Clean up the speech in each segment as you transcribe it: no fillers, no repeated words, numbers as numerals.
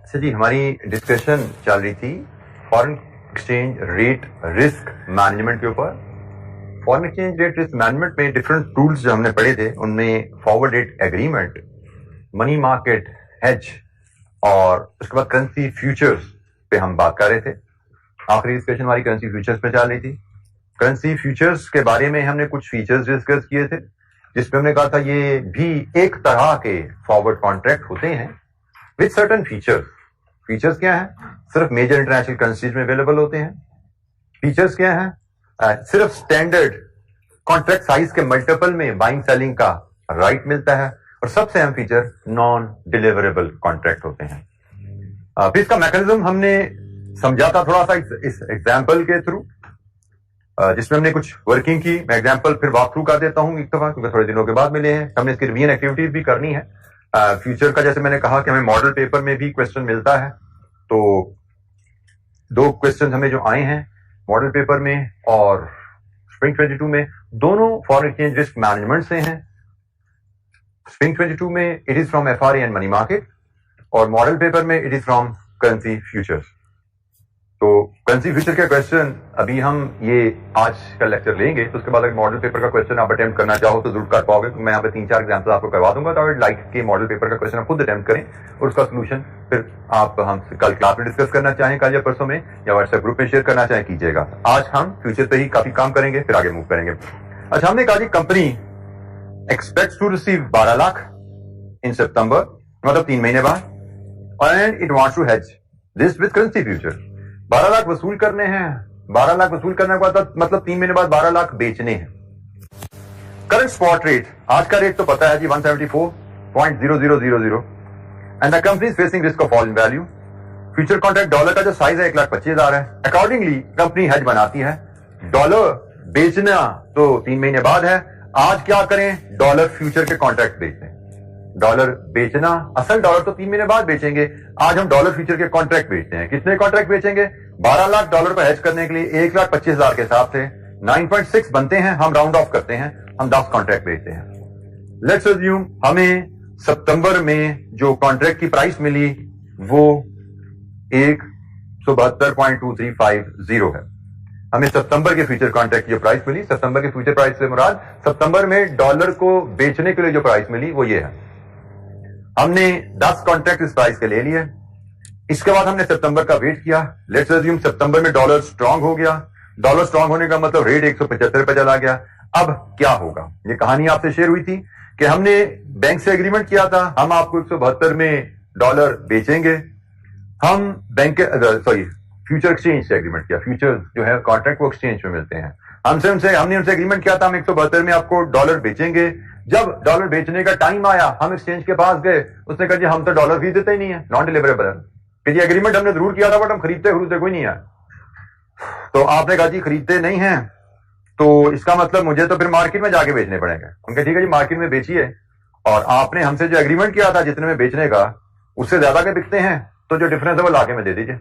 अच्छा जी, हमारी डिस्कशन चल रही थी foreign exchange rate risk management के ऊपर। Foreign exchange rate risk management में डिफरेंट टूल्स जो हमने पढ़े थे उनमें forward rate agreement, money market hedge और उसके बाद करेंसी फ्यूचर्स पे हम बात कर रहे थे। आखिरी डिस्कशन हमारी करेंसी फ्यूचर्स पे चल रही थी। करेंसी फ्यूचर्स के बारे में हमने कुछ फीचर्स डिस्कस किए थे, जिसमें हमने कहा था ये भी एक तरह के फॉरवर्ड कॉन्ट्रैक्ट होते हैं विद सर्टेन फीचर्स। फीचर्स क्या है? सिर्फ मेजर इंटरनेशनल करेंसीज में अवेलेबल होते हैं। फीचर्स क्या है? सिर्फ स्टैंडर्ड कॉन्ट्रैक्ट साइज के मल्टीपल में बाइंग सेलिंग का राइट मिलता है। और सबसे अहम फीचर नॉन डिलीवरेबल कॉन्ट्रैक्ट होते हैं। फिर इसका मैकेनिज्म हमने समझा था थोड़ा सा इस एग्जाम्पल के थ्रू, जिसमें हमने कुछ वर्किंग की। मैं एग्जाम्पल फिर वॉक थ्रू कर देता हूं एक दफा, क्योंकि थोड़े दिनों के बाद मिले हैं। हमने इसकी रिवीजन एक्टिविटीज भी करनी है। फ्यूचर का जैसे मैंने कहा कि हमें मॉडल पेपर में भी क्वेश्चन मिलता है, तो 2 क्वेश्चन हमें जो आए हैं मॉडल पेपर में और स्प्रिंग 22 में, दोनों फॉरेन एक्सचेंज रिस्क मैनेजमेंट से हैं। स्प्रिंग 22 में it is from FRA and money market और मॉडल पेपर में it is from currency futures. तो करेंसी फ्यूचर के क्वेश्चन अभी हम ये आज का लेक्चर लेंगे, तो उसके बाद अगर मॉडल पेपर का क्वेश्चन आप अटेम्प्ट करना चाहो तो जरूर कर पाओगे। तो मैं यहाँ पे 3-4 एग्जाम्पल आपको करवा दूंगा, तो आई लाइक के मॉडल पेपर का क्वेश्चन आप खुद अटेम्प्ट करें और उसका सोल्यूशन फिर आप हम कल क्लास में डिस्कस करना चाहें, कल या परसों में, या व्हाट्सएप ग्रुप में शेयर करना चाहें कीजिएगा। आज हम फ्यूचर पे ही काफी काम करेंगे, फिर आगे मूव करेंगे। अच्छा, हमने कहा जी company expects to receive 12 lakh in सितंबर, मतलब 3 महीने बाद, and it wants to hedge this with currency future. 12 lakh वसूल करने हैं। 12 लाख वसूल करने के बाद मतलब 3 महीने बाद 12 लाख बेचने हैं। करंट स्पॉट रेट, आज का रेट तो पता है जी 174.0000, and the company is facing risk of fall in value. Future contract dollar का जो साइज है 1,25,000 है। अकॉर्डिंगली कंपनी हेज बनाती है। डॉलर बेचना तो 3 महीने बाद है। आज क्या करें? डॉलर फ्यूचर के कॉन्ट्रैक्ट बेचते हैं। डॉलर बेचना, असल डॉलर तो 3 महीने बाद बेचेंगे। आज हम डॉलर फ्यूचर के कॉन्ट्रैक्ट बेचते हैं। कितने कॉन्ट्रैक्ट बेचेंगे? 12 लाख डॉलर को हेज करने के लिए 1,25,000 के हिसाब से 9.6 बनते हैं, हम राउंड ऑफ करते हैं, हम 10 कॉन्ट्रैक्ट बेचते हैं। लेट्स अज्यूम हमें सितंबर में जो कॉन्ट्रैक्ट की प्राइस मिली वो 172.2350 है। हमें सितंबर के फ्यूचर कॉन्ट्रैक्ट की जो प्राइस मिली, सितंबर के फ्यूचर प्राइस से मुराद सितंबर में डॉलर को बेचने के लिए जो प्राइस मिली वो ये है। हमने 10 कॉन्ट्रैक्ट इस प्राइस के ले लिए। इसके बाद हमने सितंबर का वेट किया। लेट्स अज्यूम सितंबर में डॉलर स्ट्रांग हो गया। डॉलर स्ट्रांग होने का मतलब रेट 175 पे चला गया। अब क्या होगा? ये कहानी आपसे शेयर हुई थी कि हमने बैंक से एग्रीमेंट किया था, हम आपको 172 में डॉलर बेचेंगे। हम बैंक फ्यूचर एक्सचेंज से एग्रीमेंट किया। फ्यूचर जो है कॉन्ट्रैक्ट वो एक्सचेंज में मिलते हैं। हमने उनसे एग्रीमेंट किया था हम 172 में आपको डॉलर बेचेंगे। जब डॉलर बेचने का टाइम आया, हम एक्सचेंज के पास गए, उसने कहा जी हम तो डॉलर फीस देते ही नहीं है, नॉन डिलीवरेबल है। फिर ये एग्रीमेंट हमने जरूर किया था बट हम खरीदते कोई नहीं है। तो आपने कहा जी खरीदते नहीं है, तो इसका मतलब मुझे तो फिर मार्केट में जाके बेचने पड़ेंगे। उनके ठीक है जी मार्केट में बेचिए, और आपने हमसे जो एग्रीमेंट किया था जितने में बेचने का उससे ज्यादा के बिकते हैं तो जो डिफरेंस है वो लाके में दे दीजिए।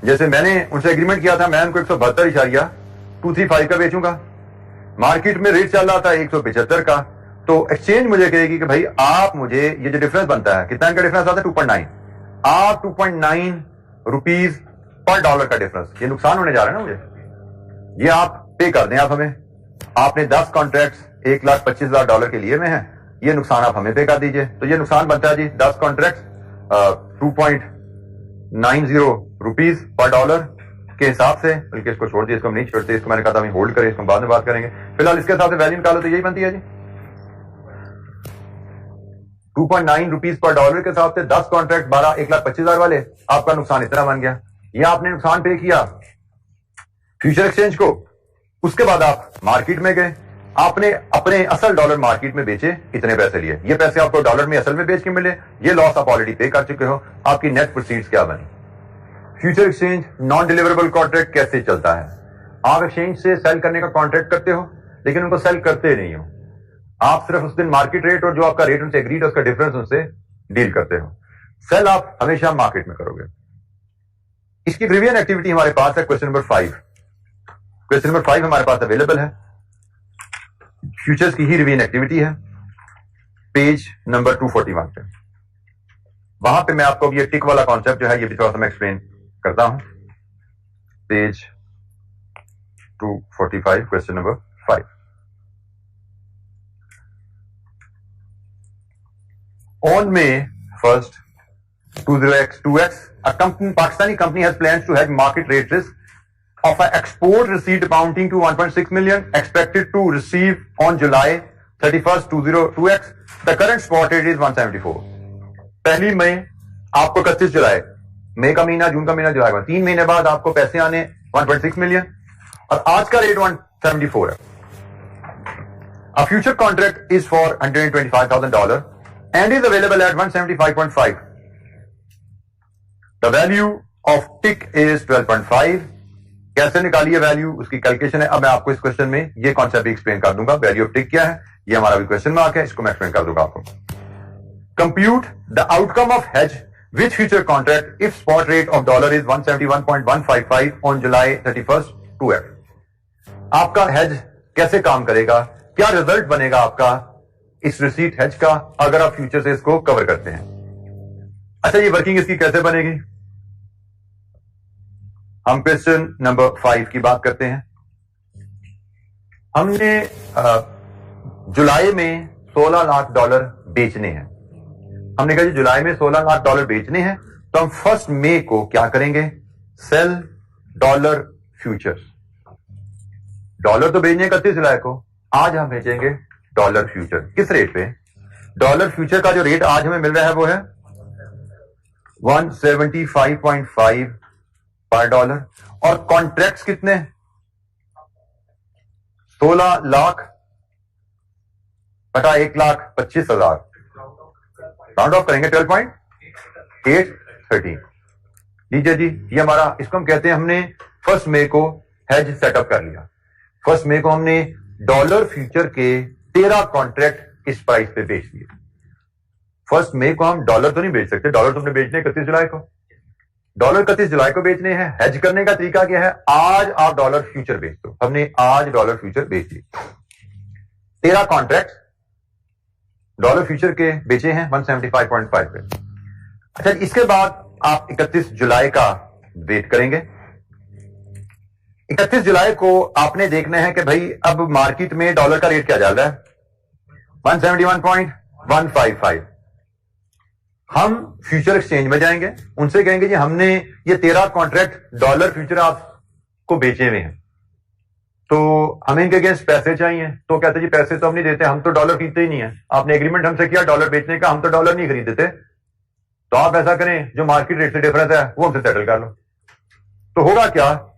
जैसे मैंने उनसे एग्रीमेंट किया था, मैं उनको 172.235 का बेचूंगा। मार्केट में रेट चल रहा था 175 का, तो एक्सचेंज मुझे कहेगी कि भाई आप मुझे ये जो डिफरेंस बनता है, कितना इनका डिफरेंस आता है? 2.9। आप 2.9 रुपीज पर डॉलर का डिफरेंस, ये नुकसान होने जा रहा है ना मुझे, ये आप पे कर दें आप हमें। आपने 10 कॉन्ट्रैक्ट्स $1,25,000 के लिए में है, ये नुकसान आप हमें पे कर दीजिए। तो ये नुकसान बनता है जी 10 कॉन्ट्रैक्ट 2.90 रुपीज पर डॉलर के हिसाब से। बल्कि इसको छोड़ दिए, इसको हम नहीं छोड़ते, इसको मैंने कहा था हम होल्ड करें, इसको बाद में बात करेंगे। फिलहाल इसके हिसाब से वैल्यू निकालो तो यही बनती है जी 2.9 रुपीज पर डॉलर के हिसाब से 10 कॉन्ट्रैक्ट 1,25,000 वाले, आपका नुकसान इतना बन गया। ये आपने नुकसान पे किया फ्यूचर एक्सचेंज को। उसके बाद आप मार्केट में गए, आपने अपने असल डॉलर मार्केट में बेचे, इतने पैसे लिए, ये पैसे आपको डॉलर में असल में बेच के मिले, ये लॉस आप ऑलरेडी पे कर चुके हो। आपकी नेट प्रोसीड्स क्या बनी? Future exchange non deliverable contract कैसे चलता है? आप एक्सचेंज से सेल करने का कॉन्ट्रैक्ट करते हो, लेकिन उनको सेल करते नहीं हो। आप सिर्फ उस दिन मार्केट रेट और जो आपका रेट उनसे एग्रीड है उसका डिफरेंस उनसे डील करते हो। सेल आप हमेशा मार्केट में करोगे। इसकी रिवीजन एक्टिविटी हमारे पास है क्वेश्चन नंबर 5। क्वेश्चन नंबर 5 हमारे पास अवेलेबल है, फ्यूचर्स की ही रिवीजन एक्टिविटी है, पेज नंबर 241 पे। वहां पे मैं आपको अब ये टिक वाला कॉन्सेप्ट जो है ये भी थोड़ा सा मैं एक्सप्लेन करता हूं. Page 245, question number 5. On May 1st, 20x2x, Pakistani company has plans to hedge market rate risk of an export receipt amounting to 1.6 million, expected to receive on July 31st, 2002x. The current spot rate is 174. पहली मई आपको 31 जुलाई, मई का महीना, जून का महीना, जुलाई का, 3 महीने बाद आपको पैसे आने 1.6 मिलियन और आज का रेट 174 है. A future contract is for $125,000 and is available at 175.5. The value of tick is 12.5. कैसे निकालिए वैल्यू, उसकी कैलकुलेशन है. अब मैं आपको इस क्वेश्चन में ये कॉन्सेप्ट एक्सप्लेन कर दूंगा. वैल्यू ऑफ टिक क्या है, ये हमारा भी क्वेश्चन मार्क है, इसको मैं एक्सप्लेन कर दूंगा आपको. Compute the outcome of hedge which future contract if spot rate of dollar is 171.155 on July 31st 2x. आपका हेज कैसे काम करेगा, क्या रिजल्ट बनेगा आपका इस रिसीट हेज का अगर आप फ्यूचर से इसको कवर करते हैं. अच्छा, ये वर्किंग इसकी कैसे बनेगी, हम क्वेश्चन नंबर 5 की बात करते हैं. हमने जुलाई में $16 लाख बेचने हैं. हमने कहा जी जुलाई में $16 लाख बेचने हैं, तो हम 1 मई को क्या करेंगे, सेल डॉलर फ्यूचर्स. डॉलर तो बेचने 31 जुलाई को, आज हम बेचेंगे डॉलर फ्यूचर. किस रेट पे, डॉलर फ्यूचर का जो रेट आज हमें मिल रहा है वो है 175.5 पर डॉलर. और कॉन्ट्रैक्ट्स कितने, 16 लाख बटा 1,25,000, राउंड ऑफ करेंगे 12.830. लीजिए जी, ये हमारा, इसको हम कहते हैं हमने 1 मई को हेज सेटअप कर लिया. 1 मई को हमने डॉलर फ्यूचर के 13 कॉन्ट्रैक्ट इस प्राइस पे बेच दिए. 1 मई को हम डॉलर तो नहीं बेच सकते, डॉलर तुमने बेचने 31 जुलाई को, डॉलर 31 जुलाई को बेचने हैं. हेज करने का तरीका क्या है, आज आप डॉलर फ्यूचर बेच दो. हमने आज डॉलर फ्यूचर बेच दिए, 13 कॉन्ट्रैक्ट डॉलर फ्यूचर के बेचे हैं 175.5 पे. अच्छा, इसके बाद आप 31 जुलाई का वेट करेंगे. 31 जुलाई को आपने देखना है कि भाई अब मार्केट में डॉलर का रेट क्या चल रहा है, 171.155. हम फ्यूचर एक्सचेंज में जाएंगे, उनसे कहेंगे जी हमने ये 13 कॉन्ट्रैक्ट डॉलर फ्यूचर आपको बेचे हुए हैं, तो हमें इनके अगेंस्ट पैसे चाहिए. तो कहते जी पैसे तो हम नहीं देते, हम तो डॉलर खरीदते ही नहीं है. आपने एग्रीमेंट हमसे किया डॉलर बेचने का, हम तो डॉलर नहीं खरीदते, तो आप ऐसा करें जो मार्केट रेट से डिफरेंस है वो हमसे सेटल कर लो. तो होगा क्या,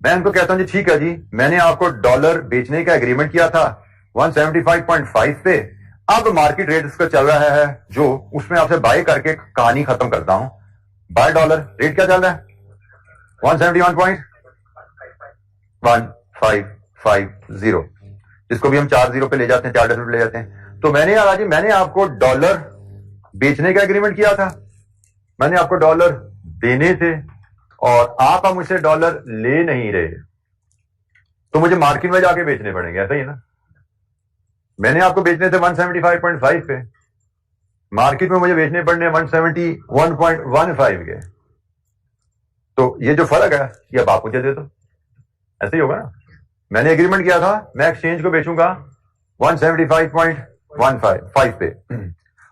मैं उनको कहता हूं जी ठीक है जी, मैंने आपको डॉलर बेचने का एग्रीमेंट किया था 175.5 पे, अब मार्केट रेट इसका चल रहा है जो, उसमें आपसे बाय करके कहानी खत्म करता हूं. बाय डॉलर रेट क्या चल रहा है, 171.1550, जिसको भी हम 40 पे ले जाते हैं, 4 डेसिमल पे ले जाते हैं. तो मैंने यार जी, मैंने आपको डॉलर बेचने का एग्रीमेंट किया था, मैंने आपको डॉलर देने थे और आप अब मुझसे डॉलर ले नहीं रहे, तो मुझे मार्केट में जाके बेचने पड़ेंगे. ऐसा ही है ना, मैंने आपको बेचने थे 175.5 पे, मार्केट में मुझे बेचने पड़ने 171.15 के. तो ये जो फर्क है ये अब आप मुझे दे दो. ऐसे ही होगा ना, मैंने एग्रीमेंट किया था मैं एक्सचेंज को बेचूंगा 175.15 पे,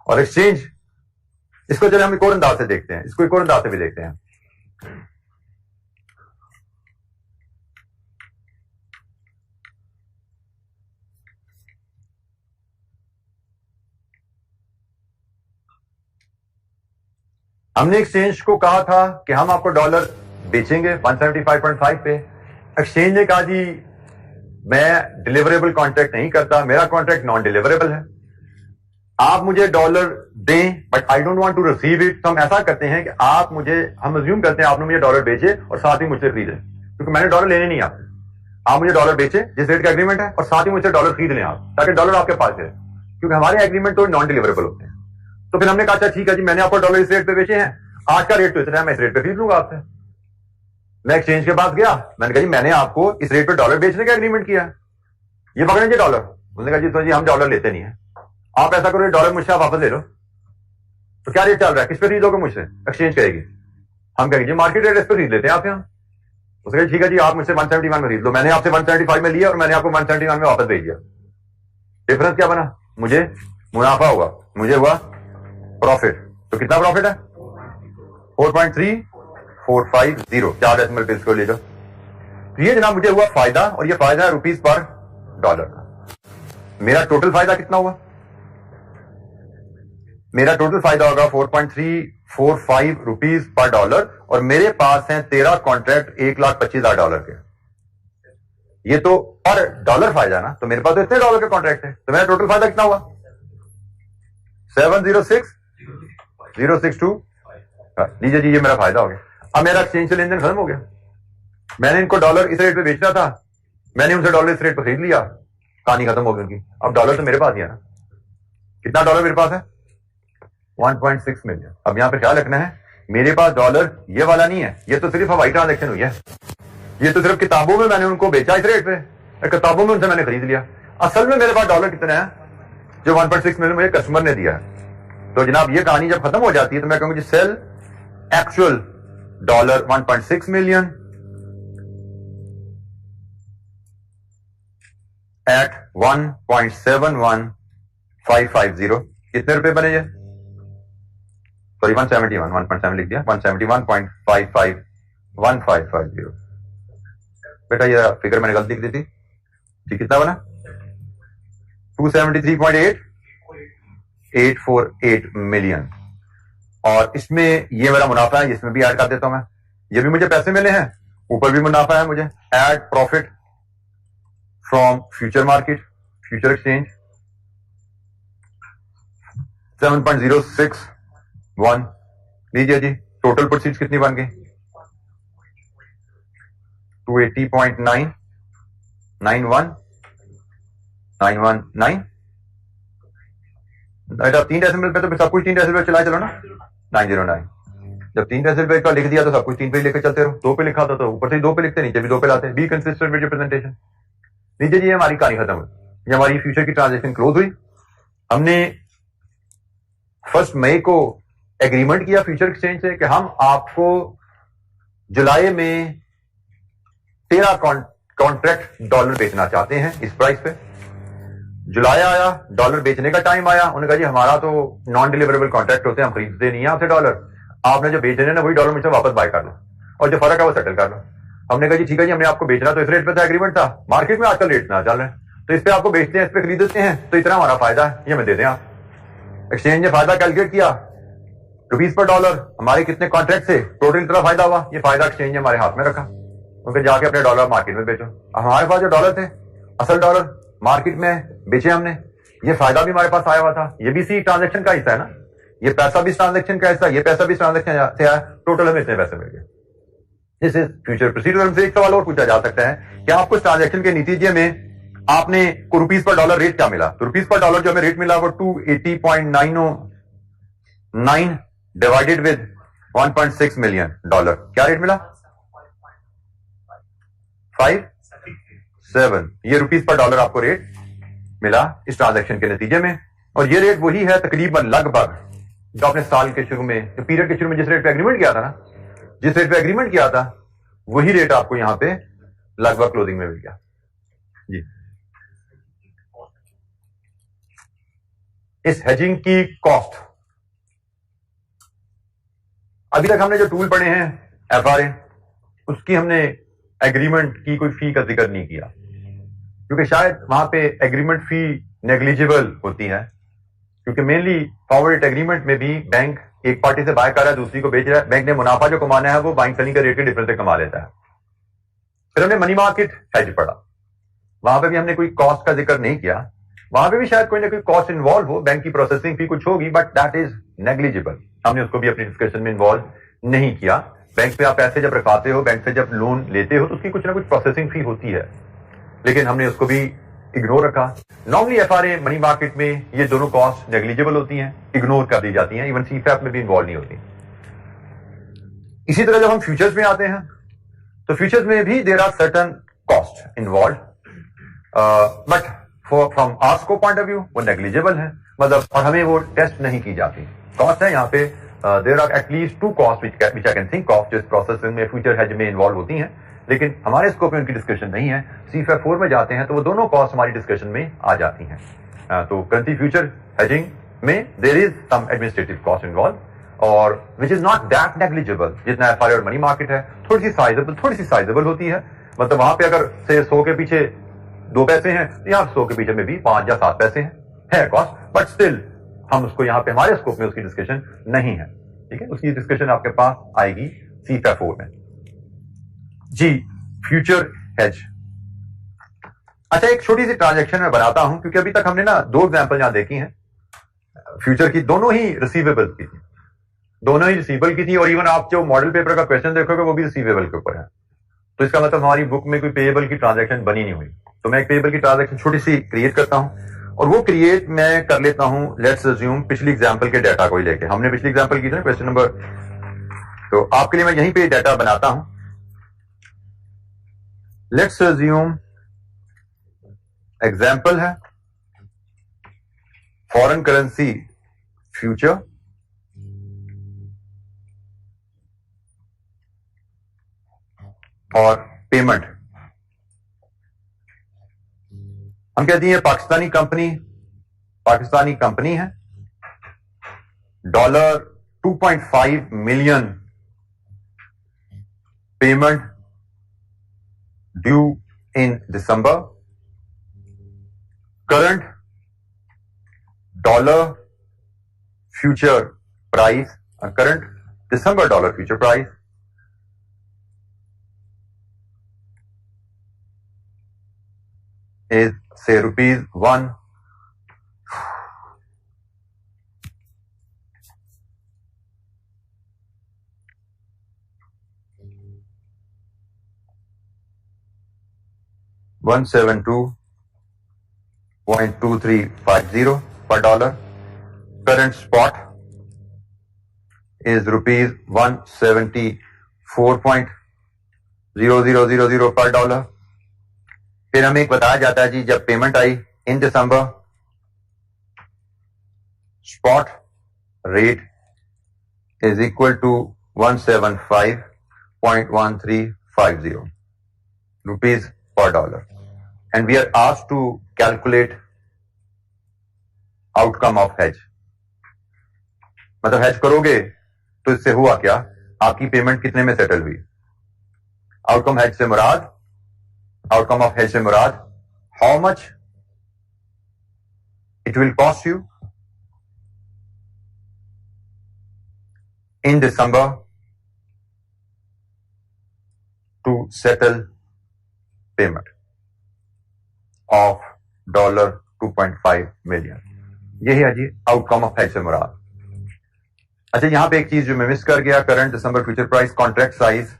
और एक्सचेंज, इसको चले हम एक और अंदाज से देखते हैं, इसको एक और अंदाज से भी देखते हैं. हमने एक्सचेंज को कहा था कि हम आपको डॉलर बेचेंगे 175.5 पे. एक्सचेंज ने कहा जी मैं डिलीवरेबल कॉन्ट्रैक्ट नहीं करता, मेरा कॉन्ट्रैक्ट नॉन डिलीवरेबल है, आप मुझे डॉलर दें but I don't want to receive it. तो हम ऐसा करते हैं कि आप मुझे, हम अज्यूम करते हैं आपने मुझे डॉलर बेचे और साथ ही मुझसे खरीदे, क्योंकि मैंने डॉलर लेने नहीं आपसे, आप मुझे डॉलर बेचे जिस रेट का एग्रीमेंट है और साथ ही मुझसे डॉलर खरीद लें आप, ताकि डॉलर आपके पास है, क्योंकि हमारे एग्रीमेंट तो नॉन डिलीवरेबल होते हैं. तो फिर हमने कहा अच्छा ठीक है जी, मैंने आपको डॉलर इस रेट पे बेचे हैं, आज का रेट तो इतना है, मैं इस रेट पे खरीद लूंगा आपसे. मैं एक्सचेंज के पास गया, मैंने कहा जी मैंने आपको इस रेट पे डॉलर बेचने का एग्रीमेंट किया, ये पकड़े जी डॉलर. उन्होंने कहा जी तो जी हम डॉलर लेते नहीं है, आप ऐसा करो डॉलर मुझसे आप वापस ले लो. तो क्या रेट चल रहा है, किस पे खरीदोगे मुझसे, एक्सचेंज करेगी, हम कहेंगे जी मार्केट रेट इस पे खरीद लेते हैं आप यहाँ। उसके ठीक है जी आप मुझसे 171 में खरीद लो, मैंने आपसे 175 में लिया और मैंने आपको 171 में वापस भेज दिया, डिफरेंस क्या बना, मुझे मुनाफा हुआ, मुझे हुआ प्रॉफिट। तो कितना प्रॉफिट है, 4.3450, 4 डेसिमल प्लेस को ले जाओ। तो ये जनाब मुझे हुआ फायदा, और ये फायदा है रुपीस पर डॉलर का। मेरा टोटल फायदा कितना हुआ, मेरा टोटल फायदा होगा 4.345 रुपीस पर डॉलर, और मेरे पास हैं 13 कॉन्ट्रैक्ट $1,25,000 के। ये तो पर डॉलर फायदा ना, तो मेरे पास तो इतने डॉलर के कॉन्ट्रैक्ट है, तो मेरा टोटल फायदा कितना हुआ 706,062। लीजिए जी ये मेरा फायदा हो गया। अब मेरा एक्सचेंज से लेन देन खत्म हो गया, मैंने इनको डॉलर इस रेट पे बेचना था, मैंने उनसे डॉलर इस रेट पे खरीद लिया, कहानी खत्म हो गई उनकी। अब डॉलर तो मेरे पास ही है ना, कितना डॉलर मेरे पास है 1.6 मिलियन। अब यहां पे ख्याल रखना है मेरे पास डॉलर ये वाला नहीं है, ये तो सिर्फ हवाई ट्रांजेक्शन हुई है, ये तो सिर्फ किताबों में मैंने उनको बेचा इस रेट पे, किताबों में उनसे मैंने खरीद लिया। असल में मेरे पास डॉलर कितने हैं जो 1.6 मिलियन मुझे कस्टमर ने दिया है। तो जनाब ये कहानी जब खत्म हो जाती है तो मैं कहूंगा जी sell actual dollar 1.6 million at 1.71550। कितने रुपए बने ये, सॉरी 171, 1.7 लिख दिया, 171.551550। बेटा ये फिगर मैंने गलती लिख दी थी, ठीक कितना बना 273.848 मिलियन। और इसमें ये मेरा मुनाफा है, इसमें भी ऐड कर देता हूं मैं, ये भी मुझे पैसे मिले हैं, ऊपर भी मुनाफा है मुझे, add profit from future market, future exchange 7.061। लीजिए जी टोटल प्रोसीड्स कितनी बन गई 280.919 बेटा 3 डेसिमल पे तो सब कुछ 3 डेसिमल चलाए चलो ना 909। जब 3 डेसिमल का लिख दिया तो सब कुछ 3 पे लेकर चलते रहो, 2 पे लिखा था तो ऊपर से 2 पे लिखते, नीचे भी 2 पे लाते, बी कंसिस्टेंट विद रिप्रेजेंटेशन। लीजिए जी हमारी कहानी खत्म हुई, ये हमारी फ्यूचर की ट्रांजेक्शन क्लोज हुई। हमने 1 मई को एग्रीमेंट किया फ्यूचर एक्सचेंज से कि हम आपको जुलाई में 13 कॉन्ट्रैक्ट डॉलर बेचना चाहते हैं इस प्राइस पे। जुलाई आया, डॉलर बेचने का टाइम आया, उन्होंने कहा जी हमारा तो नॉन डिलीवरेबल कॉन्ट्रैक्ट होते हैं, हम खरीदते नहीं है आपसे डॉलर, आपने जो बेच देने ना वही डॉलर मुझसे वापस बाय कर लो और जो फर्क है वो सेटल कर लो। हमने कहा जी ठीक है जी, हमने आपको बेचना तो इस रेट पे था, एग्रीमेंट था, मार्केट में आजकल रेट ना चल रहे हैं तो इस पे आपको बेचते हैं, इस पे खरीद देते हैं, तो इतना हमारा फायदा है, ये हमें दे दें आप। एक्सचेंज ने फायदा कैलकुलेट किया रुपीस पर डॉलर, हमारे कितने कॉन्ट्रैक्ट से टोटल इतना फायदा हुआ, ये फायदा एक्सचेंज ने हमारे हाथ में रखा, उनके जाके अपने डॉलर मार्केट में बेचो। अब हमारे पास जो डॉलर थे असल डॉलर मार्केट में बेचे हमने, ये फायदा भी हमारे पास आया हुआ था, ये भी सी ट्रांजेक्शन का हिस्सा है ना, ये पैसा भी ट्रांजेक्शन का हिस्सा, ये पैसा भी ट्रांजेक्शन से आया, टोटल हमें इतने पैसे मिल गए। This is future procedure. हमसे एक सवाल और पूछा जा सकता है कि आपको इस ट्रांजेक्शन के नतीजे में आपने को रुपीस पर डॉलर रेट क्या मिला, तो रुपीस पर डॉलर जो हमें रेट मिला वो 280.909 डिवाइडेड विद 1.6 मिलियन डॉलर, क्या रेट मिला 57। ये रुपीस पर डॉलर आपको रेट मिला इस ट्रांजैक्शन के नतीजे में, और ये रेट वही है तकरीबन लगभग जो आपने साल के शुरू में, जो पीरियड के शुरू में जिस रेट पे एग्रीमेंट किया था ना, जिस रेट पे एग्रीमेंट किया था वही रेट आपको यहां पे लगभग क्लोजिंग में मिल गया जी। इस हेजिंग की कॉस्ट, अभी तक हमने जो टूल पढ़े हैं एफआरए, उसकी हमने एग्रीमेंट की कोई फी का जिक्र नहीं किया, क्योंकि शायद वहां पे एग्रीमेंट फी नेग्लिजिबल होती है, क्योंकि मेनली फॉरवर्ड एग्रीमेंट में भी बैंक एक पार्टी से बाय कर रहा है, दूसरी को बेच रहा है, बैंक ने मुनाफा जो कमाना है वो बाइंग सेलिंग के रेट के डिफरेंस से कमा लेता है। फिर हमने मनी मार्केट हेज पढ़ा, वहां पे भी हमने कोई कॉस्ट का जिक्र नहीं किया, वहां पे भी शायद कोई ना कोई कॉस्ट इन्वॉल्व हो, बैंक की प्रोसेसिंग फी कुछ होगी, बट दैट इज नेग्लिजिबल, हमने उसको भी अपनी डिस्कशन में इन्वॉल्व नहीं किया। बैंक पे आप पैसे जब रखाते हो, बैंक से जब लोन लेते हो तो उसकी कुछ ना कुछ प्रोसेसिंग फी होती है, लेकिन हमने उसको भी इग्नोर रखा। नॉर्मली एफआरए मनी मार्केट में ये दोनों कॉस्ट नेग्लिजिबल होती हैं, इग्नोर कर दी जाती हैं, इवन सीफैप में भी इन्वॉल्व नहीं होती। इसी तरह जब हम फ्यूचर्स में आते हैं तो फ्यूचर्स में भी there are certain cost involve, but from our scope point of view वो नेग्लिजिबल है, मतलब और हमें वो टेस्ट नहीं की जाती। कॉस्ट है यहाँ पे there are at least 2 cost which I can think of जो इस प्रोसेसिंग में फ्यूचर हेज में इन्वॉल्व होती हैं, लेकिन हमारे स्कोप में उनकी डिस्कशन नहीं है। CFA 4 में जाते हैं तो वो दोनों कॉस्ट हमारी डिस्कशन में आ जाती हैं। तो करेंसी फ्यूचर हेजिंग में there is some administrative cost involve और which is not that negligible. जितना FRA और मनी मार्केट है थोड़ी सी साइजेबल होती है। मतलब वहां पे अगर से 100 के पीछे 2 पैसे हैं, यहाँ 100 के पीछे में भी 5 या 7 पैसे है कॉस्ट, बट स्टिल हम उसको यहाँ पे हमारे स्कोप में उसकी डिस्कशन नहीं है। ठीक है, उसकी डिस्कशन आपके पास आएगी CFA 4 में। जी, फ्यूचर हेज। अच्छा, एक छोटी सी ट्रांजैक्शन मैं बनाता हूं क्योंकि अभी तक हमने ना 2 एग्जांपल यहां देखी हैं फ्यूचर की, दोनों ही रिसीवेबल की थी, दोनों ही रिसीवेबल की थी। और इवन आप जो मॉडल पेपर का क्वेश्चन देखोगे वो भी रिसीवेबल के ऊपर है। तो इसका मतलब हमारी बुक में कोई पेएबल की ट्रांजैक्शन बनी नहीं हुई। तो मैं एक पेएबल की ट्रांजैक्शन छोटी सी क्रिएट करता हूं और वो क्रिएट मैं कर लेता हूं, लेट्स अज्यूम पिछली एग्जांपल के डाटा को ही लेके। हमने पिछली एग्जांपल की थी ना क्वेश्चन नंबर, तो आपके लिए मैं यहीं पे डाटा बनाता हूं। लेट्स अज्यूम एग्जांपल है फॉरेन करेंसी फ्यूचर और पेमेंट। हम कहती हैं पाकिस्तानी कंपनी है, $2.5 million payment due in December. Current dollar future price, current December dollar future price is say rupees 1 172.2350 per dollar. Current spot is rupees 174.0000 per dollar. फिर हमें एक बताया जाता है जी जब payment I in December, spot rate is equal to 175.1350 rupees पर dollar and we are asked to calculate outcome of hedge. मतलब हेज करोगे तो इससे हुआ क्या, आपकी पेमेंट कितने में सेटल हुई। आउटकम हेज से मुराद, आउटकम ऑफ हेज से मुराद how much it will cost you in दिसंबर to settle payment of $2.5 million. यही है जी आउटकम ऑफ हेज से मुराद। अच्छा, यहां पे एक चीज जो मैं मिस कर गया, करंट दिसंबर फ्यूचर प्राइस कॉन्ट्रैक्ट साइज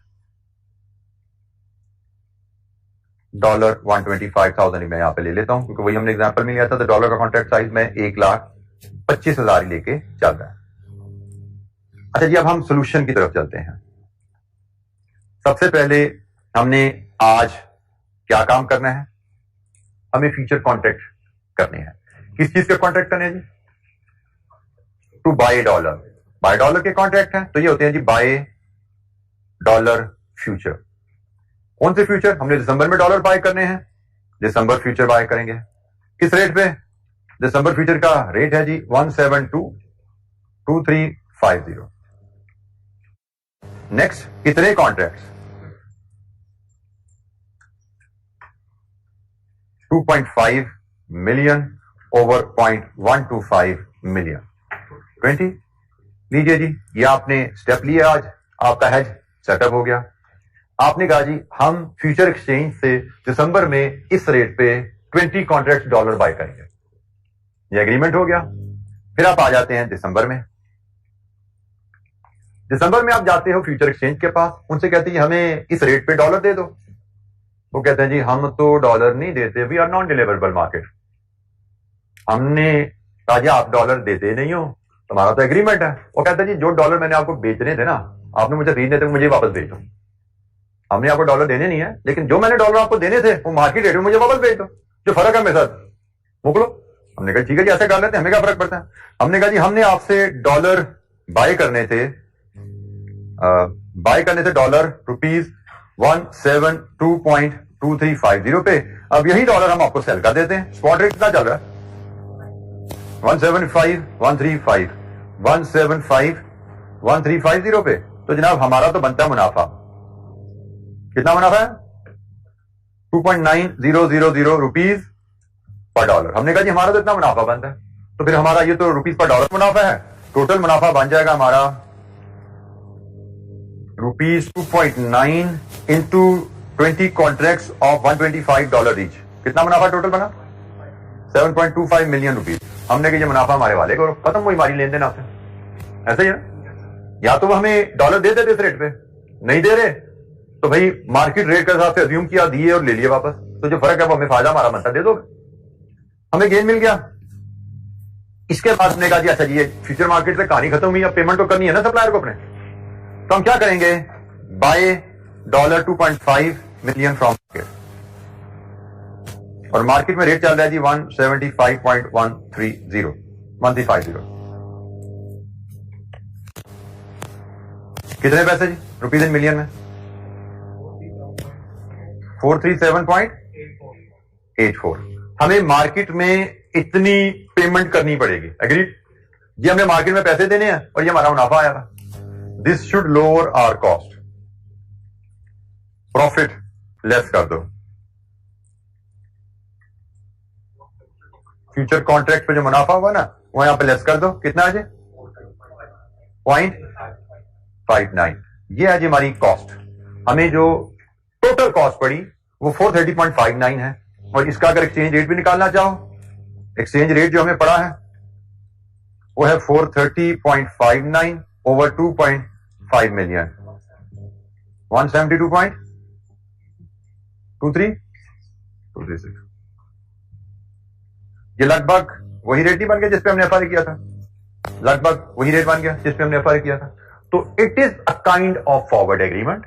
$125,000 मैं यहां पे ले लेता हूं क्योंकि वही हमने एग्जांपल में लिया था। तो डॉलर का कॉन्ट्रैक्ट साइज में 1,25,000 ही लेके चल रहा है। अच्छा जी, अब हम सोल्यूशन की तरफ चलते हैं। सबसे पहले हमने आज क्या काम करना है, हमें फ्यूचर कॉन्ट्रैक्ट करने हैं। किस चीज के कॉन्ट्रैक्ट करने हैं जी, to buy dollar. Buy dollar के कॉन्ट्रैक्ट हैं तो ये होते हैं जी बाय डॉलर फ्यूचर। कौन से फ्यूचर, हमने दिसंबर में डॉलर बाय करने हैं, दिसंबर फ्यूचर बाय करेंगे। किस रेट पे, दिसंबर फ्यूचर का रेट है जी 172.2350। नेक्स्ट, कितने कॉन्ट्रैक्ट्स, 2.5 मिलियन ओवर 0.125 मिलियन 20। लीजिए जी, ये आपने स्टेप लिया, आज आपका हेज सेटअप हो गया। आपने कहा जी हम फ्यूचर एक्सचेंज से दिसंबर में इस रेट पे 20 कॉन्ट्रैक्ट डॉलर बाय करेंगे, ये एग्रीमेंट हो गया। फिर आप आ जाते हैं दिसंबर में। दिसंबर में आप जाते हो फ्यूचर एक्सचेंज के पास, उनसे कहते हैं हमें इस रेट पे डॉलर दे दो। वो कहते हैं जी हम तो डॉलर नहीं देते, we are non deliverable market. हमने कहा जी आप डॉलर देते नहीं हो, तुम्हारा तो एग्रीमेंट है। वो कहता है जी जो डॉलर मैंने आपको बेचने थे ना, आपने मुझे खरीदने थे, मुझे वापस भेज दो। हमने आपको डॉलर देने नहीं है, लेकिन जो मैंने डॉलर आपको देने थे वो मार्केट रेट में मुझे वापस भेज दो, जो फर्क है मेरे साथ मोकलो। हमने कहा ठीक है जी ऐसे कर लेते हैं, हमें क्या फर्क पड़ता है। हमने कहा जी हमने आपसे डॉलर बाय करने थे डॉलर रुपीज 172.2350 पे, अब यही डॉलर हम आपको सेल कर देते हैं। स्पॉट रेट कितना चल रहा है? 175,135 175,1350 पे। तो जनाब हमारा तो बनता है मुनाफा, कितना मुनाफा है? 2.9000 रुपीज पर डॉलर। हमने कहा जी हमारा तो इतना मुनाफा बनता है, तो फिर हमारा ये तो रुपीज पर डॉलर मुनाफा है, टोटल मुनाफा बन जाएगा हमारा rupees 2.9 into 20 contracts of $125 each. कितना मुनाफा टोटल बना? 7.25 मिलियन रुपीज। हमने कहा ये मुनाफा हमारे वाले को, खत्म हुई हमारी लेन देन आपसे। ऐसा ही है, या तो हमें डॉलर दे देते इस रेट पे, नहीं दे रहे तो भाई मार्केट रेट के हिसाब से अज्यूम किया, दिए और ले लिए वापस, तो जो फर्क है वो हमें फायदा हमारा बनता दे दोगे, हमें गेन मिल गया। इसके बाद हमने कहा जी अच्छा जी ये फ्यूचर मार्केट से कहानी खत्म हुई, अब पेमेंट तो करनी है ना सप्लायर को अपने, तो हम क्या करेंगे? Buy dollar 2.5 million from market, और मार्केट में रेट चल रहा है जी 175.130 कितने पैसे जी रुपीज इन मिलियन में? 437.84। हमें मार्केट में इतनी पेमेंट करनी पड़ेगी, एग्रीड? ये हमें मार्केट में पैसे देने हैं और ये हमारा मुनाफा आएगा। This should lower our cost. Profit less कर दो, फ्यूचर कॉन्ट्रैक्ट पे जो मुनाफा हुआ ना वो यहां पे लेस कर दो, कितना है जी? 0.59। ये है जी हमारी कॉस्ट। हमें जो टोटल कॉस्ट पड़ी वो 430.59 है, और इसका अगर एक्सचेंज रेट भी निकालना चाहो, एक्सचेंज रेट जो हमें पड़ा है वो है 430.59 ओवर 2.5 मिलियन, 172.2326। ये लगभग वही रेट नहीं बन गया जिस पे हमने एफआरए किया था, लगभग वही रेट बन गया जिस पे हमने एफआरए किया था। तो it is a kind of forward agreement.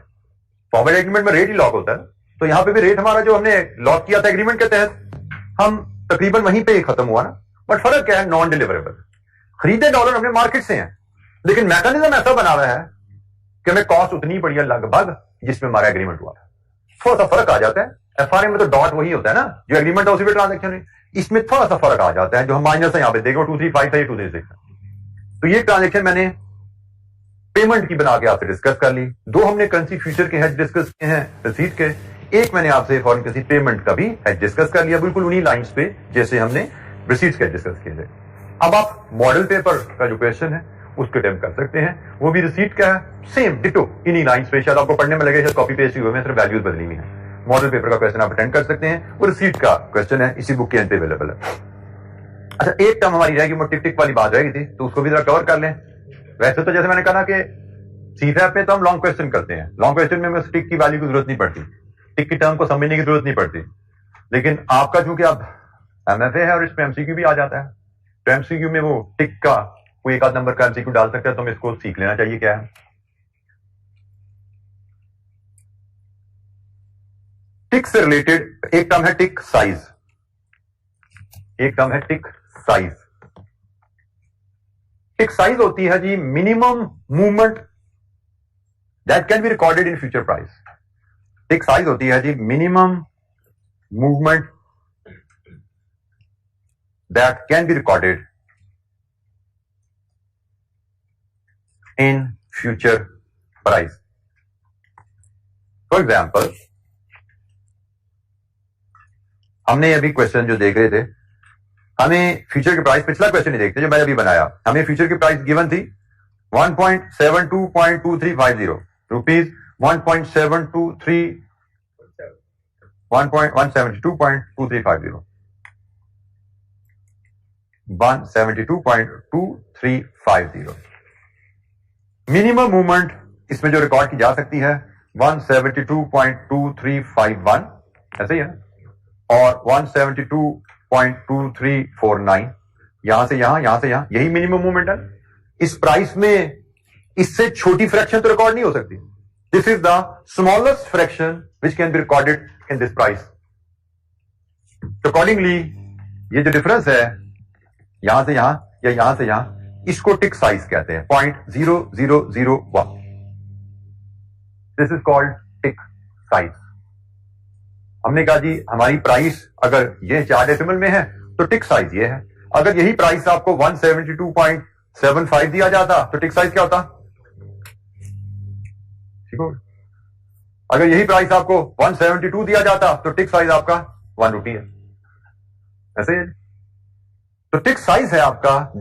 Forward agreement में रेट ही लॉक होता है, तो यहां पे भी रेट हमारा जो हमने लॉक किया था एग्रीमेंट के तहत, हम तकरीबन वहीं पे ही खत्म हुआ ना। बट फर्क क्या है? Non deliverable. खरीदे डॉलर हमने मार्केट से हैं, लेकिन मैकेनिज्म ऐसा बना हुआ है कि हमें कॉस्ट उतनी पड़ी है लगभग जिसमें हमारा एग्रीमेंट हुआ है। थोड़ा सा फर्क आ जाता है। एफआरए में तो डॉट वही होता है ना, जो एग्रीमेंट है उसी पे ट्रांजेक्शन है। इसमें थोड़ा सा फर्क आ जाता है, जो हम माइनस है यहाँ पे देखो 235 था, ये 236 है। तो ये ट्रांजेक्शन मैंने पेमेंट की बना के आपसे डिस्कस कर ली। दो हमने करेंसी फ्यूचर के हेज डिस्कस किए हैं रसीद के, एक मैंने आपसे फॉरेन करेंसी पेमेंट का भी हेज डिस्कस कर लिया, बिल्कुल उन्हीं लाइंस पे जैसे हमने रिसीट्स के डिस्कस किए थे। अब आप मॉडल पेपर का जो क्वेश्चन है उसको अटेम्प्ट कर सकते हैं, वो भी रिसीट का है, सेम डिटो इन्हीं लाइंस पे। शायद आपको पढ़ने में लगे शायद कॉपी पेस्ट हुए में, सिर्फ वैल्यूज बदली हुई है। मॉडल पेपर का क्वेश्चन आप अटेंड कर सकते हैं, वो रिसीट का क्वेश्चन है, इसी बुक के एंड पे अवेलेबल है। अच्छा, एक टर्म हमारी रहेगी, वो टिक टिक वाली बात रहेगी थी, तो उसको भी जरा कवर कर लें। वैसे तो जैसे मैंने कहा ना कि सीफैप पे तो हम लॉन्ग क्वेश्चन करते हैं, लॉन्ग क्वेश्चन में टिक की वैल्यू की जरूरत नहीं पड़ती, टिक की टर्म को समझने की जरूरत नहीं पड़ती। लेकिन आपका चूंकि आप एमएफए है और इसमें एमसीक्यू भी आ जाता है, तो एमसीक्यू में वो टिक का कोई एक आध नंबर का एमसीक्यू डाल सकता है, तो हमें इसको सीख लेना चाहिए क्या है। टिक से रिलेटेड एक टर्म है टिक साइज, एक टर्म है टिक साइज। टिक साइज होती है जी minimum movement that can be recorded in future price. Tick size होती है जी minimum movement that can be recorded in future price. For example, हमने अभी क्वेश्चन जो देख रहे थे, हमें फ्यूचर की प्राइस, पिछला क्वेश्चन नहीं देखते जो मैंने अभी बनाया, हमें फ्यूचर की प्राइस गिवन थी 1.72.2350 रुपीज, 1.72.2350 172.2350। मिनिमम मूवमेंट इसमें जो रिकॉर्ड की जा सकती है 172.2351, ऐसे ही है, और 172.2349, यहां से यहां, यहां से यहां, यही मिनिमम मूवमेंट है। इस प्राइस में इससे छोटी फ्रैक्शन तो रिकॉर्ड नहीं हो सकती। This is the smallest fraction which can be recorded in this price. Accordingly ये जो डिफरेंस है यहां से यहां या यहां से यहां, इसको टिक साइज कहते हैं, 0.0001. This is called tick size. हमने कहा जी हमारी प्राइस अगर ये 4 डेसिमल में है तो टिक साइज ये है. अगर यही प्राइस आपको 172.75 दिया जाता तो टिक साइज क्या होता? ठीक हो? अगर यही प्राइस आपको 172 दिया जाता तो टिक साइज आपका 1 रुपी है. ऐसे ही तो टिक साइज है आपका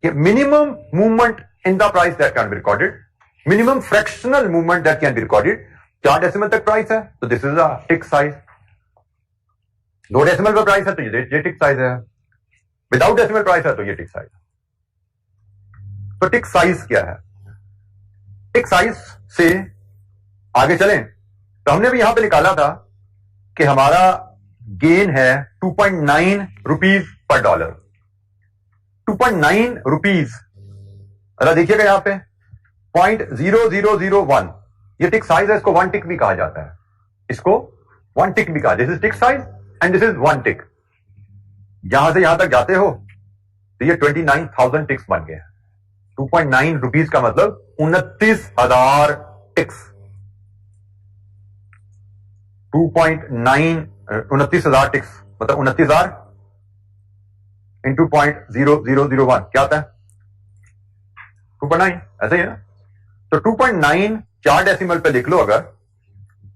minimum movement in the price that can be recorded, minimum fractional movement that can be recorded. 4 decimal तक प्राइस है तो this is a tick size. 2 decimal का प्राइस है तो ये टिक साइज है. विदाउट डेसिमल प्राइस है तो ये टिक साइज. तो टिक साइज क्या है? टिक साइज से आगे चलें तो हमने भी यहां पे निकाला था कि हमारा गेन है 2.9 रुपीज पर डॉलर. 2.9 रुपीज. अगर देखिएगा यहां पे 0.0001 ये टिक साइज है. इसको 1 टिक भी कहा जाता है. इसको 1 टिक भी कहा. This is tick size and this is 1 टिक. यहां से यहां तक जाते हो तो ये 29,000 टिक्स बन गए. 2.9 रुपीज का मतलब 29,000 टिक्स. 29,000 टिक्स मतलब 29,000 इंटू 0.0001 क्या आता है? 2.9. ऐसे ही है ना. तो 2.9 4 डेसिमल पे लिख लो अगर,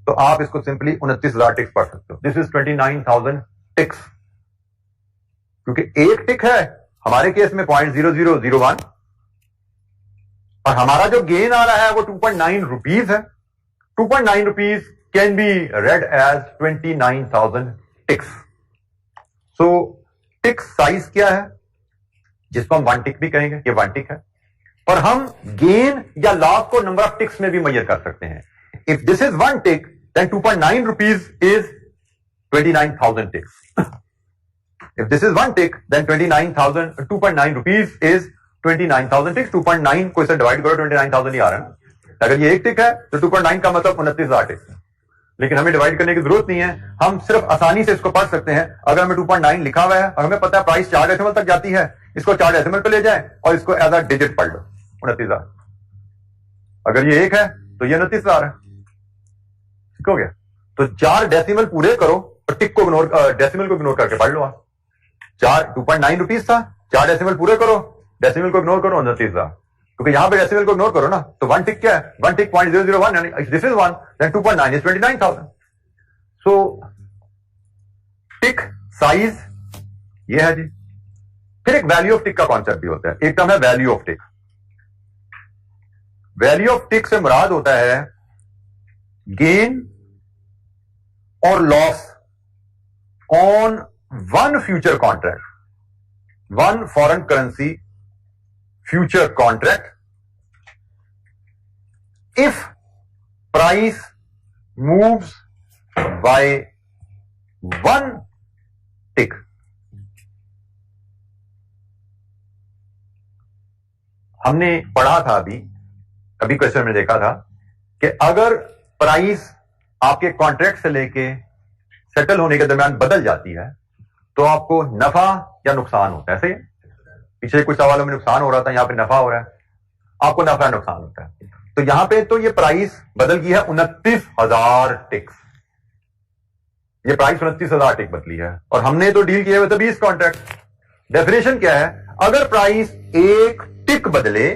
तो आप इसको सिंपली 29,000 टिक्स पढ़ सकते हो. This is 29,000 ticks. क्योंकि एक टिक है हमारे केस में 0.0001 और हमारा जो गेन आ रहा है वो 2.9 रुपीज है. 2.9 rupees can be read as 29,000 ticks. So tick size क्या है? जिसको हम 1 टिक भी कहेंगे, ये 1 टिक है. और हम गेन या लॉस को नंबर ऑफ टिक्स में भी मेजर कर सकते हैं. If this is 1 tick then 2.9 rupees is 29,000 ticks. If this is 1 tick, then 2.9 rupees is 29,000 ticks. 2.9 को इसे डिवाइड करो 29,000 ही आ रहा है. अगर ये 1 टिक है तो 2.9 का मतलब 29,000 टिक्स है. लेकिन हमें डिवाइड करने की जरूरत नहीं है. हम सिर्फ आसानी से इसको पढ़ सकते हैं. अगर हमें 2.9 लिखा हुआ है और हमें पता है प्राइस 4 डेसिमल तक जाती है, इसको 4 डेसिमल पे ले जाए और इसको एज अ डिजिट पढ़ लो 29,000. अगर ये 1 है तो ये 29,000 है. ठीक हो गया. तो 4 डेसिमल पूरे करो और टिक को इग्नोर, डेसिमल को इग्नोर करके पढ़ लो. 2.9 रुपीज था. 4 डेसिमल पूरे करो, डेसिमल को इग्नोर करो 29,000. क्योंकि यहां पे डेसिमल को इग्नोर करो ना तो 1 टिक क्या है? 1 टिक 0.001 यानी this is 1 then 2.9 is 29,000. So tick size ये है जी. फिर एक वैल्यू ऑफ टिक का कॉन्सेप्ट भी होता है. एक टर्म है value of tick. Value of tick से मुराद होता है गेन और loss on one future contract, one foreign currency future contract, if price moves by 1 tick. हमने पढ़ा था अभी क्वेश्चन में देखा था कि अगर प्राइस आपके कॉन्ट्रैक्ट से लेके सेटल होने के दरमियान बदल जाती है तो आपको नफा या नुकसान होता है. ऐसे पिछले कुछ सवालों में नुकसान हो रहा था, यहां पे नफा हो रहा है. आपको नफा नुकसान होता है. तो यहां पे तो ये प्राइस बदल गई है 29,000 टिक्स. ये प्राइस 29,000 टिक बदली है और हमने तो डील किए हुए थे 20 कॉन्ट्रैक्ट. डेफिनेशन क्या है? अगर प्राइस 1 टिक बदले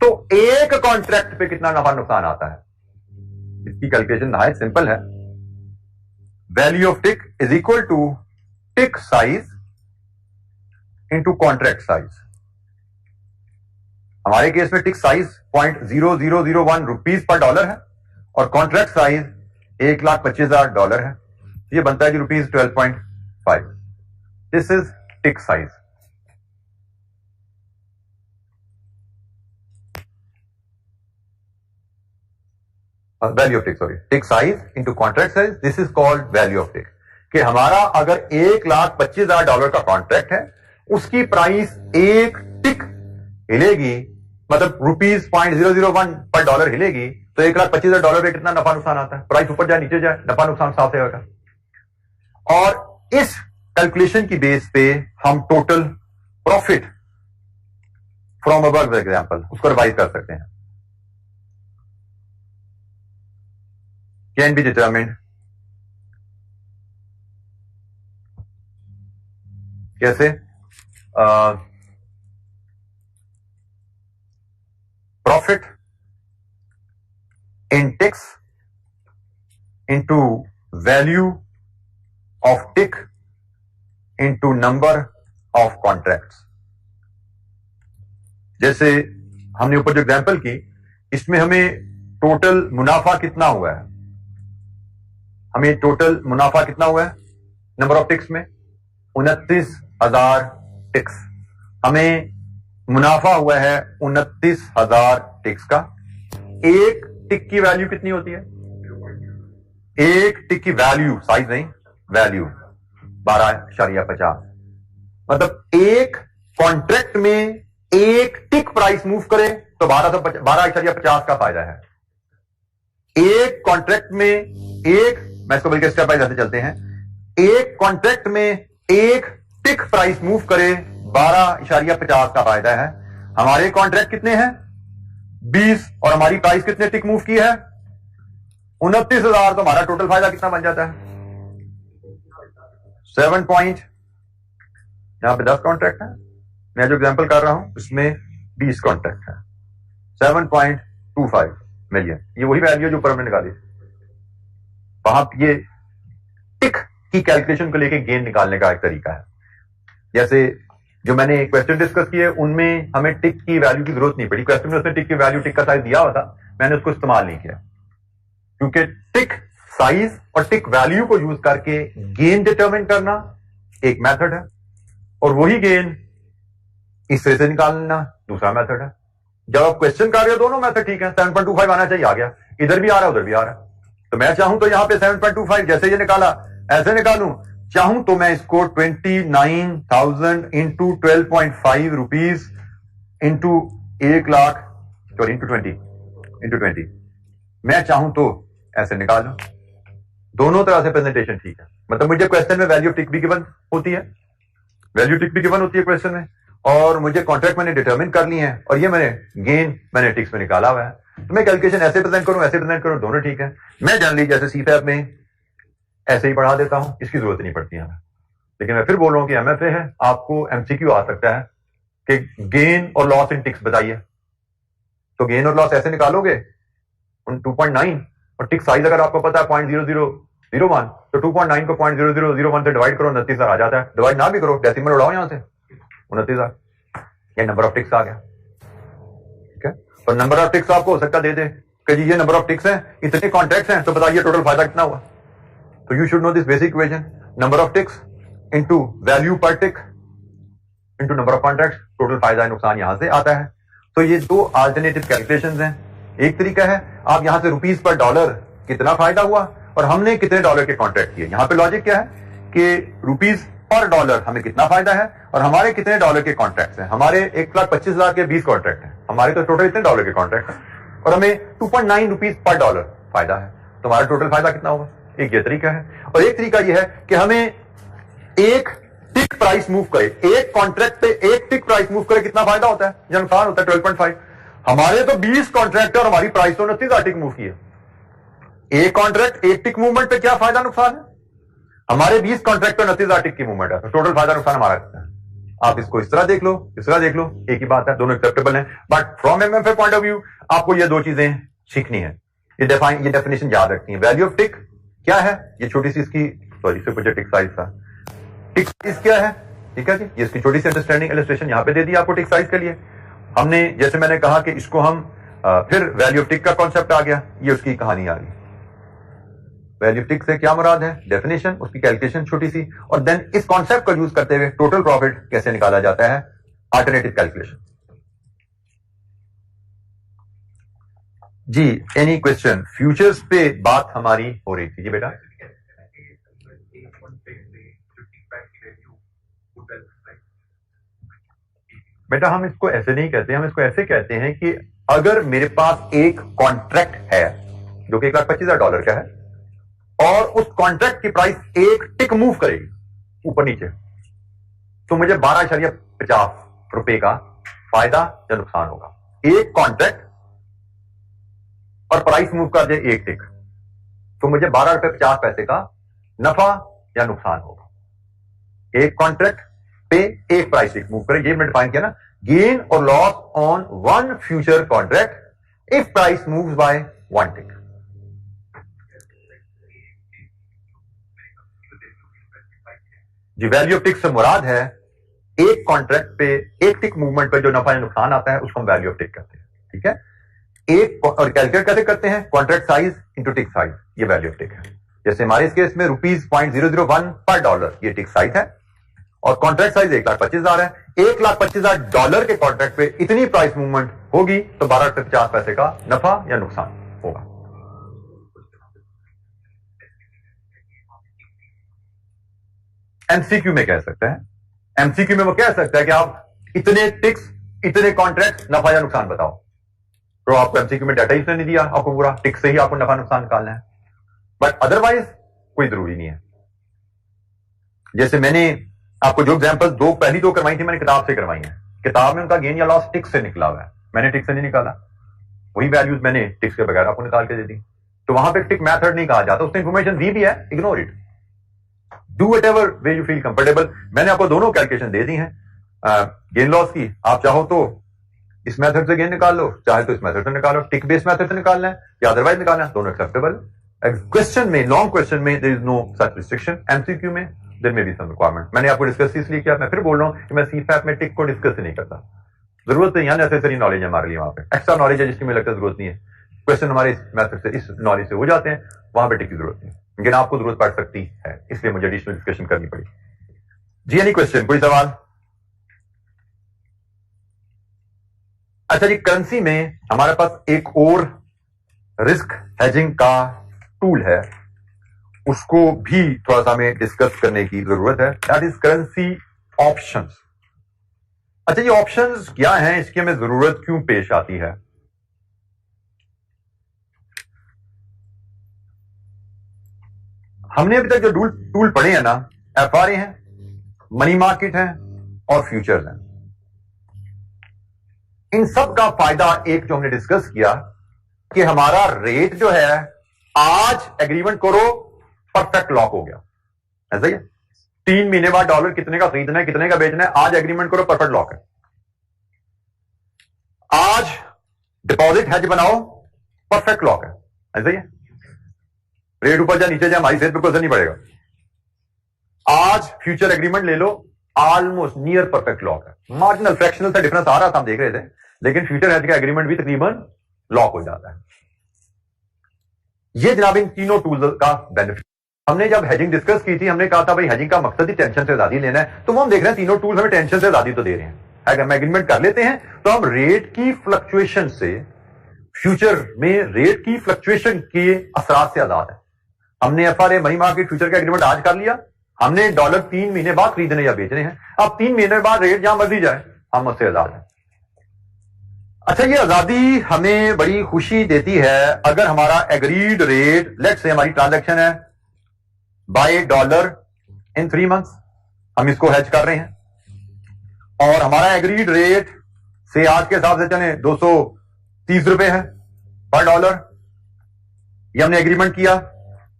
तो 1 कॉन्ट्रैक्ट पे कितना नफा नुकसान आता है? इसकी कैलकुलेशन नहायत सिंपल है. Value of tick is equal to tick size into contract size. हमारे केस में टिक साइज 0.0001 रुपीज पर डॉलर है और कॉन्ट्रैक्ट साइज $1,25,000 है. ये बनता है जी rupees 12.5. This is tick size. Value of tick, sorry, tick size into contract size. This is called value of tick. कि हमारा अगर $1,25,000 का कॉन्ट्रैक्ट है, उसकी प्राइस 1 टिक हिलेगी, मतलब रुपीज 0.001 पर डॉलर हिलेगी, तो $1,25,000 पे कितना नफा नुकसान आता है? प्राइस ऊपर जाए नीचे जाए, नफा नुकसान साफ होगा. और इस कैलकुलेशन की बेस पे हम total profit from above example, उसको रिवाइज कर सकते हैं। कैन बी डिटरमिन्ड कैसे? Profit in ticks into value of tick into number of contracts. जैसे हमने ऊपर जो एग्जांपल की, इसमें हमें टोटल मुनाफा कितना हुआ है, हमें टोटल मुनाफा कितना हुआ है नंबर ऑफ टिक्स में 29,000 टिक्स। हमें मुनाफा हुआ है 29,000 टिक्स का। एक टिक की वैल्यू कितनी होती है? एक टिक की वैल्यू, साइज नहीं, वैल्यू 12.50। मतलब एक कॉन्ट्रैक्ट में एक टिक प्राइस मूव करे तो 12.50 का फायदा है। एक कॉन्ट्रैक्ट में एक, मैं इसको बल्कि स्टेप बाय स्टेप चलते हैं, एक कॉन्ट्रैक्ट में एक टिक प्राइस मूव करे 12.50 का फायदा है। हमारे कॉन्ट्रैक्ट कितने हैं? 20, और हमारी प्राइस कितने टिक मूव की है? 29,000। तो हमारा टोटल फायदा कितना बन जाता है? 7 पॉइंट, यहां पे 10 कॉन्ट्रैक्ट है, मैं जो एग्जांपल कर रहा हूं उसमें 20 कॉन्ट्रैक्ट है, 7.25 मिलियन। ये वही वैल्यू जो ऊपर हमने निकाली। वहां ये टिक की कैलकुलेशन को लेके गेन निकालने का एक तरीका है। जैसे जो मैंने क्वेश्चन डिस्कस किए उनमें हमें टिक की वैल्यू की जरूरत नहीं पड़ी। क्वेश्चन में उसने टिक की वैल्यू, टिक का साइज दिया हुआ था, मैंने उसको इस्तेमाल नहीं किया, क्योंकि टिक साइज और टिक वैल्यू को यूज करके गेन डिटरमिन करना एक मेथड है, और वही गेन इस तरह से निकालना दूसरा मेथड है। जब आप क्वेश्चन कर रहे हो दोनों मेथड ठीक है, 7.25 आना चाहिए, आ गया, इधर भी आ रहा है उधर भी आ रहा है। तो मैं चाहूं तो यहां पे 7.25 जैसे ये निकाला ऐसे निकालूं, चाहूं तो मैं इसको 29,000 into 12.5 rupees into 1 lakh, sorry into 20, मैं चाहूं तो ऐसे निकाल लूं। दोनों तरह से प्रेजेंटेशन ठीक है। मतलब मुझे क्वेश्चन में वैल्यू टिक भी गिवन होती है, वैल्यू टिक भी गिवन होती है क्वेश्चन में, और मुझे कॉन्ट्रैक्ट मैंने डिटरमिन कर ली है, और ये मैंने टिक्स में निकाला हुआ है। तो मैं कैलकुलेशन ऐसे प्रेजेंट करूं ऐसे प्रेजेंट करूं, दोनों ठीक है। मैं जनरली जैसे सीपैप में ऐसे ही पढ़ा देता हूं, इसकी जरूरत नहीं पड़ती है। लेकिन मैं फिर बोल रहा हूं कि एमएफए है, आपको एमसीक्यू आ सकता है कि गेन और लॉस इन टिक्स बताइए, तो गेन और लॉस ऐसे निकालोगे 2.9, और टिक साइज अगर आपको पता है 0.0001, तो 2.9 को 0.0001 से डिवाइड करो, 29,000 आ जाता है। डिवाइड ना भी करो, डेसिमल उड़ाओ यहां से, 29,000, ये नंबर ऑफ टिक्स आ गया। ठीक है, और नंबर ऑफ टिक्स आपको हो सकता दे दे कि जी ये नंबर ऑफ टिक्स हैं, इतने कॉन्ट्रैक्ट्स हैं, तो बताइए टोटल फायदा कितना हुआ। तो you should know this basic equation, number of ticks into value per tick into number of contracts, total फायदा नुकसान यहां से आता है। तो ये दो अल्टरनेटिव कैलकुलेशंस हैं। एक तरीका है आप यहां से रुपीज पर डॉलर कितना फायदा हुआ और हमने कितने डॉलर के कॉन्ट्रैक्ट किए। यहां पे लॉजिक क्या है कि रुपीज पर डॉलर हमें कितना फायदा है और हमारे कितने डॉलर के कॉन्ट्रैक्ट्स हैं। हमारे 1,25,000 के 20 कॉन्ट्रैक्ट हैं, हमारे तो टोटल इतने डॉलर के कॉन्ट्रैक्ट हैं, और हमें 2.9 रुपीज पर डॉलर फायदा है। तो हमारा टोटल फायदा कितना होगा? एक ये तरीका है। और एक तरीका यह है कि हमें एक टिक प्राइस मूव करे, एक कॉन्ट्रैक्ट पे एक टिक प्राइस मूव करे, कितना फायदा होता है या नुकसान होता है? 12.5। हमारे तो 20 कॉन्ट्रैक्ट है और हमारी प्राइस तो 29,000 टिक मूव की है। एक कॉन्ट्रैक्ट एक टिक मूवमेंट पे क्या फायदा नुकसान है? हमारे 20 कॉन्ट्रैक्ट पे 29,000 टिक की मूवमेंट है, तो टोटल फायदा नुकसान हमारा कितना है? आप इसको इस तरह देख लो, इस तरह देख लो, एक ही बात है, दोनों एक्सेप्टेबल है। But from MFA point of view आपको ये दो चीजें सीखनी है, ये डेफिनेशन याद रखनी है। वैल्यू ऑफ टिक क्या है? ये छोटी सी इसकी, सॉरी इससे पूछे टिक साइज था, टिक साइज क्या है? ठीक है जी, ये इसकी छोटी सी अंडरस्टैंडिंग इलस्ट्रेशन यहां पे दे दी आपको टिक साइज के लिए। हमने जैसे मैंने कहा कि इसको हम फिर वैल्यू ऑफ टिक का कॉन्सेप्ट आ गया, ये उसकी कहानी आ गई। वैल्यू ऑफ टिक से क्या मुराद है? डेफिनेशन, उसकी कैलकुलेशन छोटी सी, और देन इस कॉन्सेप्ट को यूज करते हुए टोटल प्रॉफिट कैसे निकाला जाता है, अल्टरनेटिव कैलकुलेशन। जी, एनी क्वेश्चन? फ्यूचर्स पे बात हमारी हो रही थी जी बेटा। बेटा हम इसको ऐसे नहीं कहते, हम इसको ऐसे कहते हैं कि अगर मेरे पास एक कॉन्ट्रैक्ट है जो कि 1,25,000 डॉलर का है, और उस कॉन्ट्रैक्ट की प्राइस एक टिक मूव करेगी ऊपर नीचे, तो मुझे ₹12.50 का फायदा या नुकसान होगा। एक कॉन्ट्रैक्ट और प्राइस मूव कर दे एक टिक, तो मुझे ₹12.50 का नफा या नुकसान होगा। एक कॉन्ट्रैक्ट पे एक प्राइस टिक मूव करे, ये मैंने डिफाइन किया ना, गेन और loss on one future contract if price moves by one tick. जी, वैल्यू ऑफ टिक से मुराद है एक कॉन्ट्रैक्ट पे एक टिक मूवमेंट पे जो नफा या नुकसान आता है उसको हम वैल्यू ऑफ टिक कहते हैं। ठीक है, एक और कैलकुलेट कैसे करते हैं, कॉन्ट्रैक्ट साइज इंटू टिक साइज, ये वैल्यू ऑफ टिक है। जैसे हमारे इस केस में ₹0.001 पर डॉलर ये टिक साइज है और कॉन्ट्रैक्ट साइज $1,25,000 है। $1,25,000 के कॉन्ट्रैक्ट पे इतनी प्राइस मूवमेंट होगी तो ₹12.50 का नफा या नुकसान होगा। एमसीक्यू में कह सकते हैं, एमसीक्यू में वो कह सकता है कि आप इतने टिक्स इतने कॉन्ट्रैक्ट नफा या नुकसान बताओ, तो आपको एमसीक्यू में डाटा ही नहीं दिया, आपको पूरा टिक से ही आपको नफा नुकसान निकालना है, बट अदरवाइज कोई जरूरी नहीं है। जैसे मैंने आपको जो एग्जांपल पहली दो करवाई थी मैंने किताब से करवाई है, किताब में उनका गेन या लॉस टिक से निकला हुआ है, मैंने टिक से नहीं निकाला, वही वैल्यूज मैंने टिक्स के बगैर आपको निकाल के दे दी। तो वहां पे टिक मेथड नहीं कहा जाता, उसने इंफॉर्मेशन दी भी है, ignore it, do whatever way you feel comfortable. मैंने आपको दोनों कैलकुलेशन दे दी हैं गेन लॉस की, आप चाहो तो इस मेथड से गेन निकाल लो, चाहे तो इस मेथड से निकालो, टिक बेस्ड मेथड से निकालना है या अदरवाइज निकालना है, दोनों एक्सेप्टेबल। क्वेश्चन में, लॉन्ग क्वेश्चन में there is no such restriction, MCQ में there may be some requirement. मैंने आपको डिस्कस इसलिए किया, मैं फिर बोल रहा हूं कि मैं सीफैप में टिक को डिस्कस नहीं करता, जरूरत नहीं है, नेसेसरी नॉलेज है हमारे लिए, वहां पे एक्स्ट्रा नॉलेज है जिसकी मुझे लगता है जरूरत नहीं है। क्वेश्चन हमारे इस मेथड से, इस नॉलेज से हो जाते हैं, वहां पे टिक की जरूरत नहीं, लेकिन आपको जरूरत पड़ सकती है, इसलिए मुझे एडिशनल डिस्कशन करनी पड़ी। जी, एनी क्वेश्चन, कोई सवाल? अच्छा जी, करेंसी में हमारे पास एक और रिस्क हेजिंग का टूल है, उसको भी थोड़ा सा हमें डिस्कस करने की जरूरत है, दैट इज करेंसी ऑप्शंस। अच्छा, ये ऑप्शंस क्या हैं, इसकी हमें जरूरत क्यों पेश आती है? हमने अभी तक जो टूल पढ़े हैं ना, एफआरए हैं, मनी मार्केट हैं और फ्यूचर्स हैं, इन सब का फायदा एक जो हमने डिस्कस किया कि हमारा रेट जो है आज एग्रीमेंट करो परफेक्ट लॉक हो गया, ऐसा ही है। 3 महीने बाद डॉलर कितने का खरीदना है कितने का बेचना है, आज एग्रीमेंट करो परफेक्ट लॉक है। आज डिपॉजिट हेज बनाओ परफेक्ट लॉक है, ऐसा ही है। रेट ऊपर जाए नीचे जाए हमारी सेहत पे कोई असर नहीं पड़ेगा। आज फ्यूचर एग्रीमेंट ले लो, ऑलमोस्ट नियर परफेक्ट लॉक है, मार्जिनल फ्रैक्शनल सा डिफरेंस आ रहा था, हम देख रहे थे, लेकिन फ्यूचर हेज का एग्रीमेंट भी तकरीबन लॉक हो जाता है। ये जनाब इन तीनों टूल्स का बेनिफिट। हमने जब हेजिंग डिस्कस की थी, हमने कहा था भाई हेजिंग का मकसद ही टेंशन से आजादी लेना है, तो वो हम देख रहे हैं तीनों टूल्स हमें टेंशन से आजादी तो दे रहे हैं। अगर हम एग्रीमेंट कर लेते हैं तो हम रेट की फ्लक्चुएशन से, फ्यूचर में रेट की फ्लक्चुएशन के असरात से आजाद है। हमने एफआरए मनी मार्केट फ्यूचर का एग्रीमेंट आज कर लिया, हमने डॉलर 3 महीने बाद खरीदने या बेचने हैं, अब 3 महीने बाद रेट जहां मर्जी जाए हम उससे आजाद हैं। अच्छा, ये आजादी हमें बड़ी खुशी देती है अगर हमारा एग्रीड रेट, लेट्स से हमारी ट्रांजैक्शन है बाय डॉलर इन 3 मंथ्स, हम इसको हेज कर रहे हैं और हमारा एग्रीड रेट से आज के हिसाब से चले ₹230 है पर डॉलर, ये हमने एग्रीमेंट किया,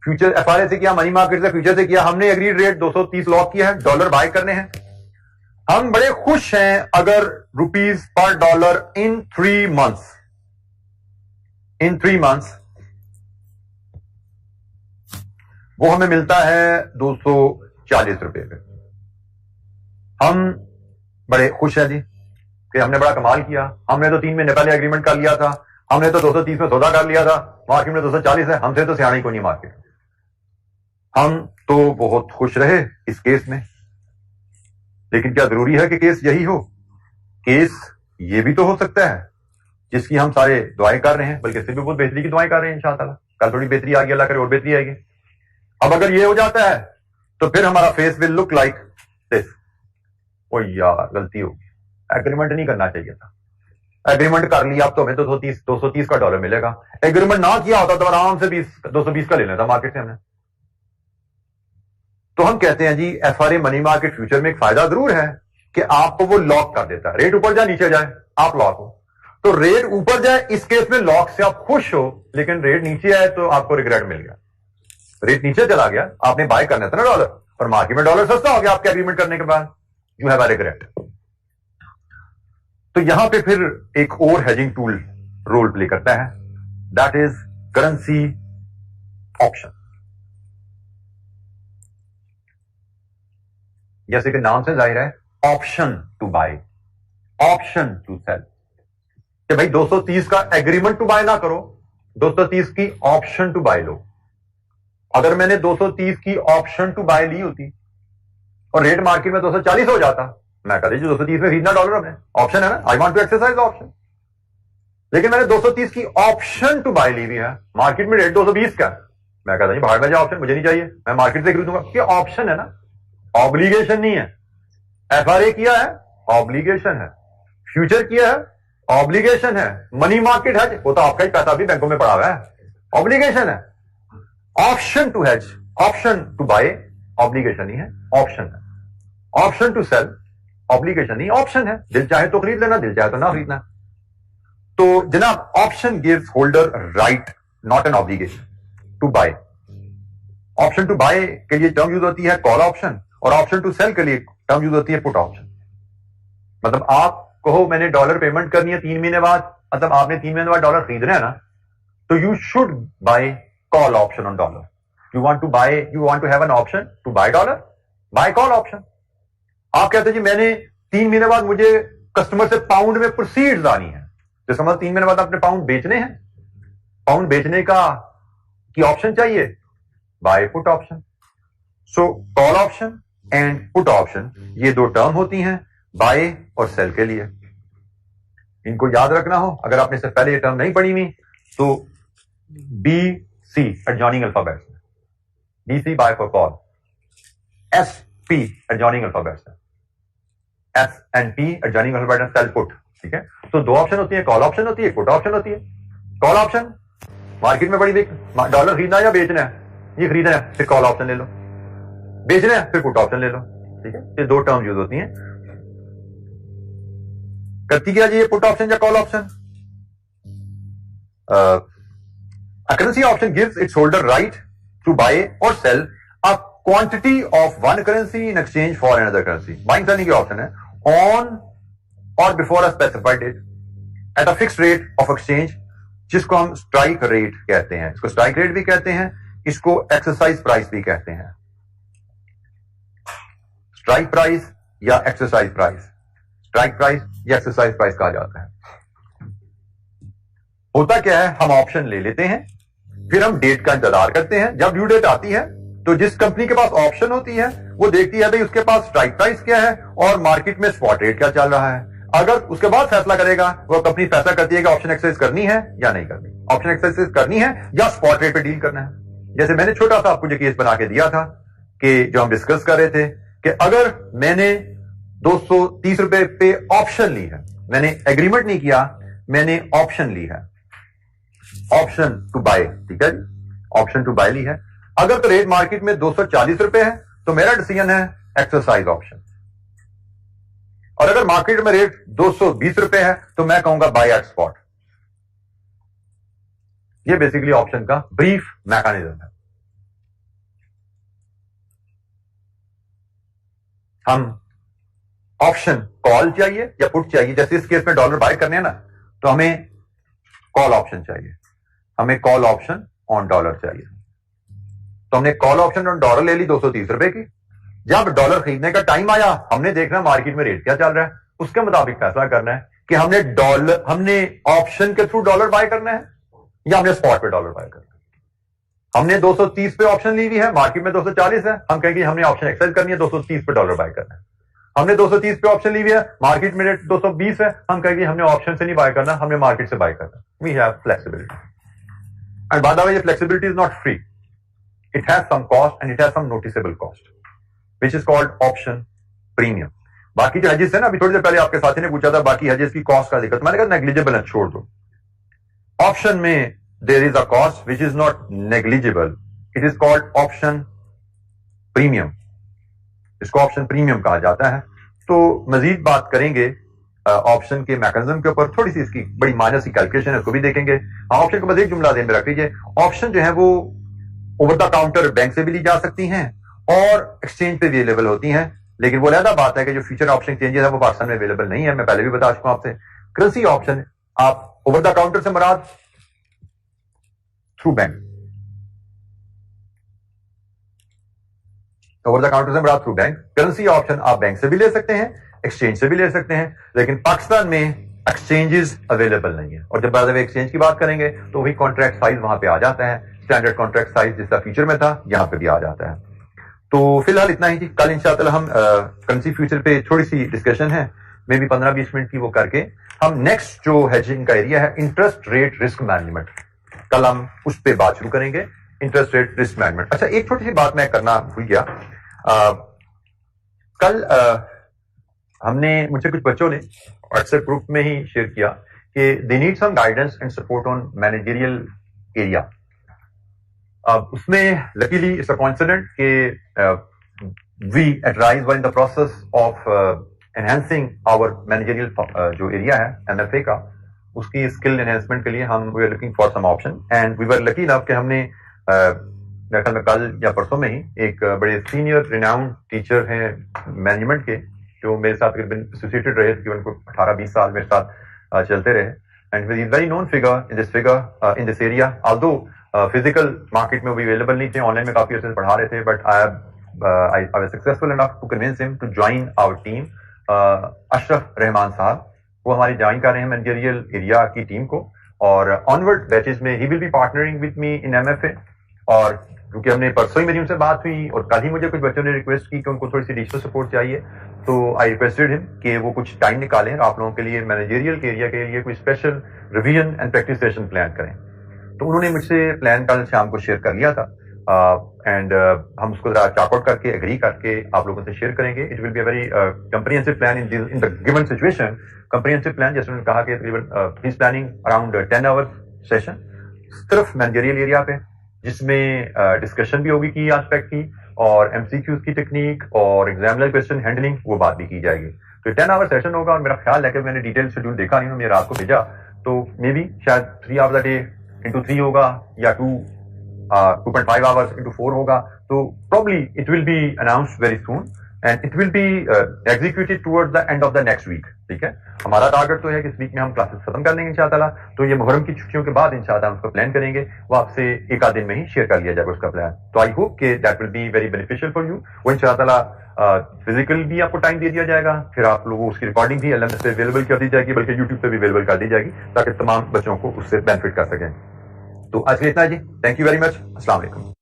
फ्यूचर एफआरए से किया, मनी मार्केट से, फ्यूचर से किया, हमने एग्रीड रेट 230 लॉक किया है, डॉलर बाय करने हैं। हम बड़े खुश हैं अगर रुपीस पर डॉलर इन 3 मंथ्स वो हमें मिलता है ₹240 पे। हम बड़े खुश हैं जी कि हमने बड़ा कमाल किया, हमने तो 3 महीने पहले एग्रीमेंट कर लिया था, हमने तो 230 में सौदा कर लिया था, मार्केट में 240 है, हमसे तो सियाणी को नहीं मार्केट। हम तो बहुत खुश रहे इस केस में, लेकिन क्या जरूरी है कि केस यही हो? केस ये भी तो हो सकता है जिसकी हम सारे दुआएं कर रहे हैं, बल्कि इससे भी बहुत बेहतरी की दुआएं कर रहे हैं, इंशाअल्लाह कल थोड़ी बेहतरी आ गई, अल्लाह करे और बेहतरी आएगी। अब अगर ये हो जाता है तो फिर हमारा face will look like this, ओ यार गलती होगी, एग्रीमेंट नहीं करना चाहिए था, एग्रीमेंट कर लिया अब तो हमें तो 230 का डॉलर मिलेगा, एग्रीमेंट ना किया होता तो आराम से 220 का ले लेना था मार्केट से हमने। तो हम कहते हैं जी एफआरए मनी मार्केट फ्यूचर में एक फायदा जरूर है कि आपको वो लॉक कर देता है। रेट ऊपर जाए नीचे जाए आप लॉक हो। तो रेट ऊपर जाए इस केस में लॉक से आप खुश हो, लेकिन रेट नीचे आए तो आपको रिग्रेट मिल गया। रेट नीचे चला गया, आपने बाय करना था ना डॉलर, और मार्केट में डॉलर सस्ता हो गया आपके एग्रीमेंट करने के बाद, यू हैव अ रिग्रेट। तो यहां पे फिर एक और हेजिंग टूल रोल प्ले करता है, दैट इज करेंसी ऑप्शन। जैसे कि नाम से जाहिर है, option to buy, option to sell. कि भाई 230 का एग्रीमेंट टू बाय ना करो, 230 की ऑप्शन टू बाय लो। अगर मैंने 230 की ऑप्शन टू बाय ली होती और रेट मार्केट में 240 हो जाता, मैं कह दीजिए 230 में खरीदना डॉलर हमने, ऑप्शन है ना, I want to exercise option. लेकिन मैंने 230 की ऑप्शन टू बाय ली हुई है, मार्केट में रेट 220 का, मैं कहता हूं भाग में जाए ऑप्शन, मुझे नहीं चाहिए, मैं मार्केट से खरीदूंगा, क्योंकि ऑप्शन है ना, ऑब्लिगेशन नहीं है। एफआरए किया है, ऑब्लिगेशन है। फ्यूचर किया है, ऑब्लिगेशन है। मनी मार्केट है, वो तो आपका ही पैसा भी बैंकों में पड़ा हुआ है, ऑब्लिगेशन है। Option to hedge, option to buy obligation नहीं है, ऑप्शन है। ऑप्शन टू सेल ऑब्लिगेशन नहीं, ऑप्शन है। दिल चाहे तो खरीद लेना, दिल चाहे तो ना खरीदना। तो जनाब, option gives holder right, not an obligation to buy. Option to buy के लिए टर्म यूज होती है कॉल ऑप्शन, और ऑप्शन टू सेल के लिए टर्म यूज होती है पुट ऑप्शन। मतलब आप कहो मैंने डॉलर पेमेंट करनी है 3 महीने बाद, मतलब आपने 3 महीने बाद डॉलर खरीदना है ना, तो you should buy call option on dollar. You want to have an option to buy dollar, buy call option. आप कहते हैं जी मैंने 3 महीने बाद मुझे कस्टमर से पाउंड में प्रोसीड्स आनी है, तो समझ 3 महीने बाद आपने पाउंड बेचने हैं, पाउंड बेचने का की ऑप्शन चाहिए, buy put option. So call option and put option, ये दो टर्म होती हैं बाय और सेल के लिए। इनको याद रखना हो, अगर आपने इससे पहले ये टर्म नहीं पढ़ी हुई तो BC adjoining alphabets, BC buy for call, SP adjoining alphabets, S and P adjoining alphabet sell put. ठीक है, तो दो ऑप्शन होती है, कॉल ऑप्शन होती है, पुट ऑप्शन होती है। कॉल ऑप्शन मार्केट में बड़ी बिक, डॉलर खरीदना है या बेचना है, ये खरीदना है फिर कॉल ऑप्शन ले लो, बेचना है फिर पुट ऑप्शन ले लो। ठीक है, ये दो टर्म यूज होती हैं। करती क्या जी ये पुट ऑप्शन या call option? A currency option gives its holder right to buy or sell a quantity of one currency in exchange for another currency. Buying selling की ऑप्शन है on or before a specified date at a fixed rate of exchange, जिसको हम strike rate कहते हैं। इसको strike rate भी कहते हैं, इसको एक्सरसाइज प्राइस भी कहते हैं। स्ट्राइक प्राइस या एक्सरसाइज प्राइस, स्ट्राइक प्राइस या एक्सरसाइज प्राइस कहा जाता है। होता क्या है, हम ऑप्शन ले लेते हैं, फिर हम डेट का इंतजार करते हैं। जब ड्यू डेट आती है तो जिस कंपनी के पास ऑप्शन होती है वो देखती है भाई उसके पास स्ट्राइक प्राइस क्या है और मार्केट में स्पॉट रेट क्या चल रहा है। अगर उसके बाद फैसला करेगा, वो कंपनी फैसला करती है कि ऑप्शन एक्सरसाइज करनी है या नहीं करनी, ऑप्शन एक्सरसाइज करनी है या स्पॉट रेट पे डील करना है। जैसे मैंने छोटा सा आपको जो केस बना के दिया था कि जो हम डिस्कस कर रहे थे कि अगर मैंने 230 रुपए पे ऑप्शन ली है, मैंने एग्रीमेंट नहीं किया, मैंने ऑप्शन ली है, ऑप्शन टू बाय। ठीक है, ऑप्शन टू बाय ली है। अगर तो रेट मार्केट में 240 रुपए है तो मेरा डिसीजन है एक्सरसाइज ऑप्शन, और अगर मार्केट में रेट 220 रुपए है तो मैं कहूंगा बाय एट स्पॉट। ये बेसिकली ऑप्शन का ब्रीफ मैकेनिज्म है। हम ऑप्शन कॉल चाहिए या पुट चाहिए, जैसे इस केस में डॉलर बाय करने हैं ना, तो हमें कॉल ऑप्शन चाहिए, हमें कॉल ऑप्शन ऑन डॉलर चाहिए। तो हमने कॉल ऑप्शन ऑन डॉलर ले ली 230 रुपए की। जब डॉलर खरीदने का टाइम आया, हमने देखना मार्केट में रेट क्या चल रहा है, उसके मुताबिक फैसला करना है कि हमने ऑप्शन के थ्रू डॉलर बाय करना है या हमने स्पॉट पे डॉलर बाय करना है। हमने 230 पे ऑप्शन ली हुई है, मार्केट में 240 है, हम कहेंगे हमने ऑप्शन एक्सरसाइज करनी है, 230 पे डॉलर बाय करना है। हमने 230 पे ऑप्शन ली हुई है, मार्केट में रेट 220 है, हम कहेंगे हमने ऑप्शन से नहीं बाय करना, हमने मार्केट से बाय करना। We have flexibility, and by the way ये flexibility is not free, it has some cost and it has some noticeable cost which is called option premium. बाकी जो हेजेस है ना, अभी थोड़ी देर पहले आपके साथी ने पूछा था बाकी हेजेस की कॉस्ट का दिक्कत, मैंने कहा नेग्लिजिबल है, छोड़ दो। ऑप्शन में there is a cost which is not negligible, it is called option premium, इसको ऑप्शन प्रीमियम कहा जाता है। तो मजीद बात करेंगे ऑप्शन के मैकेनिज्म के ऊपर, थोड़ी सी इसकी बड़ी माइनर सी कैलकुलेशन है, उसको भी देखेंगे। हाँ, ऑप्शन के बाद एक जुमला ध्यान में रख लीजिए, ऑप्शन जो है वो ओवर द काउंटर बैंक से भी ली जा सकती हैं और एक्सचेंज पे भी अवेलेबल होती हैं, लेकिन वो अलग बात है कि जो फ्यूचर ऑप्शन चेंजेस है वो पाकिस्तान में अवेलेबल नहीं है। मैं पहले भी बता चुका हूं आपसे। करेंसी ऑप्शन आप ओवर द काउंटर से मुराद through bank, over the counter से मुराद थ्रू बैंक। करेंसी ऑप्शन आप बैंक से भी ले सकते हैं, एक्सचेंज से भी ले सकते हैं, लेकिन पाकिस्तान में एक्सचेंजेस अवेलेबल नहीं है। और जब बाद में एक्सचेंज की बात करेंगे तो वही कॉन्ट्रैक्ट साइज वहां पे आ जाता है, स्टैंडर्ड कॉन्ट्रैक्ट साइज जिसका फ्यूचर में था यहां पे भी आ जाता है। तो फिलहाल इतना ही थी। कल इंशाअल्लाह हम करेंसी फ्यूचर पे थोड़ी सी डिस्कशन है, मे भी 15-20 मिनट की वो करके हम नेक्स्ट जो हेजिंग का एरिया है इंटरेस्ट रेट रिस्क मैनेजमेंट, कल हम उस पर बात शुरू करेंगे, इंटरेस्ट रेट रिस्क मैनेजमेंट। अच्छा, एक छोटी सी बात मैं करना भूल गया। कल हमने मुझसे कुछ बच्चों ने व्हाट्सएप ग्रुप में ही शेयर किया कि they need some guidance and support on managerial area. अब उसमें लकीली इट्स अ कोइंसिडेंट कि we at rise were in the process of enhancing our managerial जो एरिया है एमएफए का, उसकी स्किल एनहेंसमेंट के लिए हम we are looking for some option and we were lucky enough कि हमने मेरे ख्याल में कल या परसों में ही एक बड़े सीनियर रिनाउंड टीचर हैं मैनेजमेंट के, जो मेरे साथ एसोसिएटेड रहे, तकरीबन 18-20 साल मेरे साथ चलते रहे, and he is very known figure in this area. Although physical market में वो अवेलेबल नहीं थे, ऑनलाइन में काफी अर्से पढ़ा रहे थे, but I was successful enough to convince him to join our team. Ashraf Rahman साहब वो हमारी ज्वाइन कर रहे हैं मैनेजरियल एरिया की टीम को, और ऑनवर्ड बैचेस में he will be partnering with me in MFA. और क्योंकि हमने परसों ही मेरी उनसे बात हुई और कल ही मुझे कुछ बच्चों ने रिक्वेस्ट की कि उनको थोड़ी सी एडिशनल सपोर्ट चाहिए, तो आई रिक्वेस्टेड हिम कि वो कुछ टाइम निकालें और आप लोगों के लिए मैनेजरियल एरिया के लिए कोई special revision and practice session plan करें। तो उन्होंने मुझसे प्लान कल शाम को शेयर कर लिया था, एंड हम उसको जरा चॉकआउट करके एग्री करके आप लोगों से शेयर करेंगे। It will be a very comprehensive plan in the given situation. Comprehensive plan, जैसे उन्होंने कहा कि तकरीबन he is planning around 10 hours session सिर्फ मैनेजरियल एरिया पे, जिसमें डिस्कशन भी होगी की एस्पेक्ट की, और एमसीक्यूज की टेक्निक और एग्जामिनर क्वेश्चन हैंडलिंग वो बात भी की जाएगी। तो 10 आवर सेशन होगा, और मेरा ख्याल है कि मैंने डिटेल शेड्यूल देखा नहीं, मैंने रात को भेजा, तो मे बी शायद 3 आवर्स अ डे इंटू 3 होगा या 2.5 आवर्स इंटू 4 होगा। तो probably it will be announced very soon and it will be executed towards the end of the next week. ठीक है, हमारा टारगेट तो है कि इस वीक में हम क्लासेस खत्म कर लेंगे इंशाअल्लाह। तो ये मुहर्रम की छुट्टियों के बाद इंशाअल्लाह हम उसका प्लान करेंगे, वो आपसे एक आध दिन में ही शेयर कर लिया जाएगा उसका प्लान। तो आई होप कि that will be very beneficial for you. वो इंशाअल्लाह फिजिकल भी आपको टाइम दे दिया जाएगा, फिर आप लोगों उसकी रिकॉर्डिंग भी एलएमएस पे अवेलेबल कर दी जाएगी, बल्कि यूट्यूब पे भी अवेलेबल कर दी जाएगी, ताकि तमाम बच्चों को उससे बेनिफिट कर सकें। तो आज के लिए इतना जी, थैंक यू वेरी मच, अस्सलाम वालेकुम।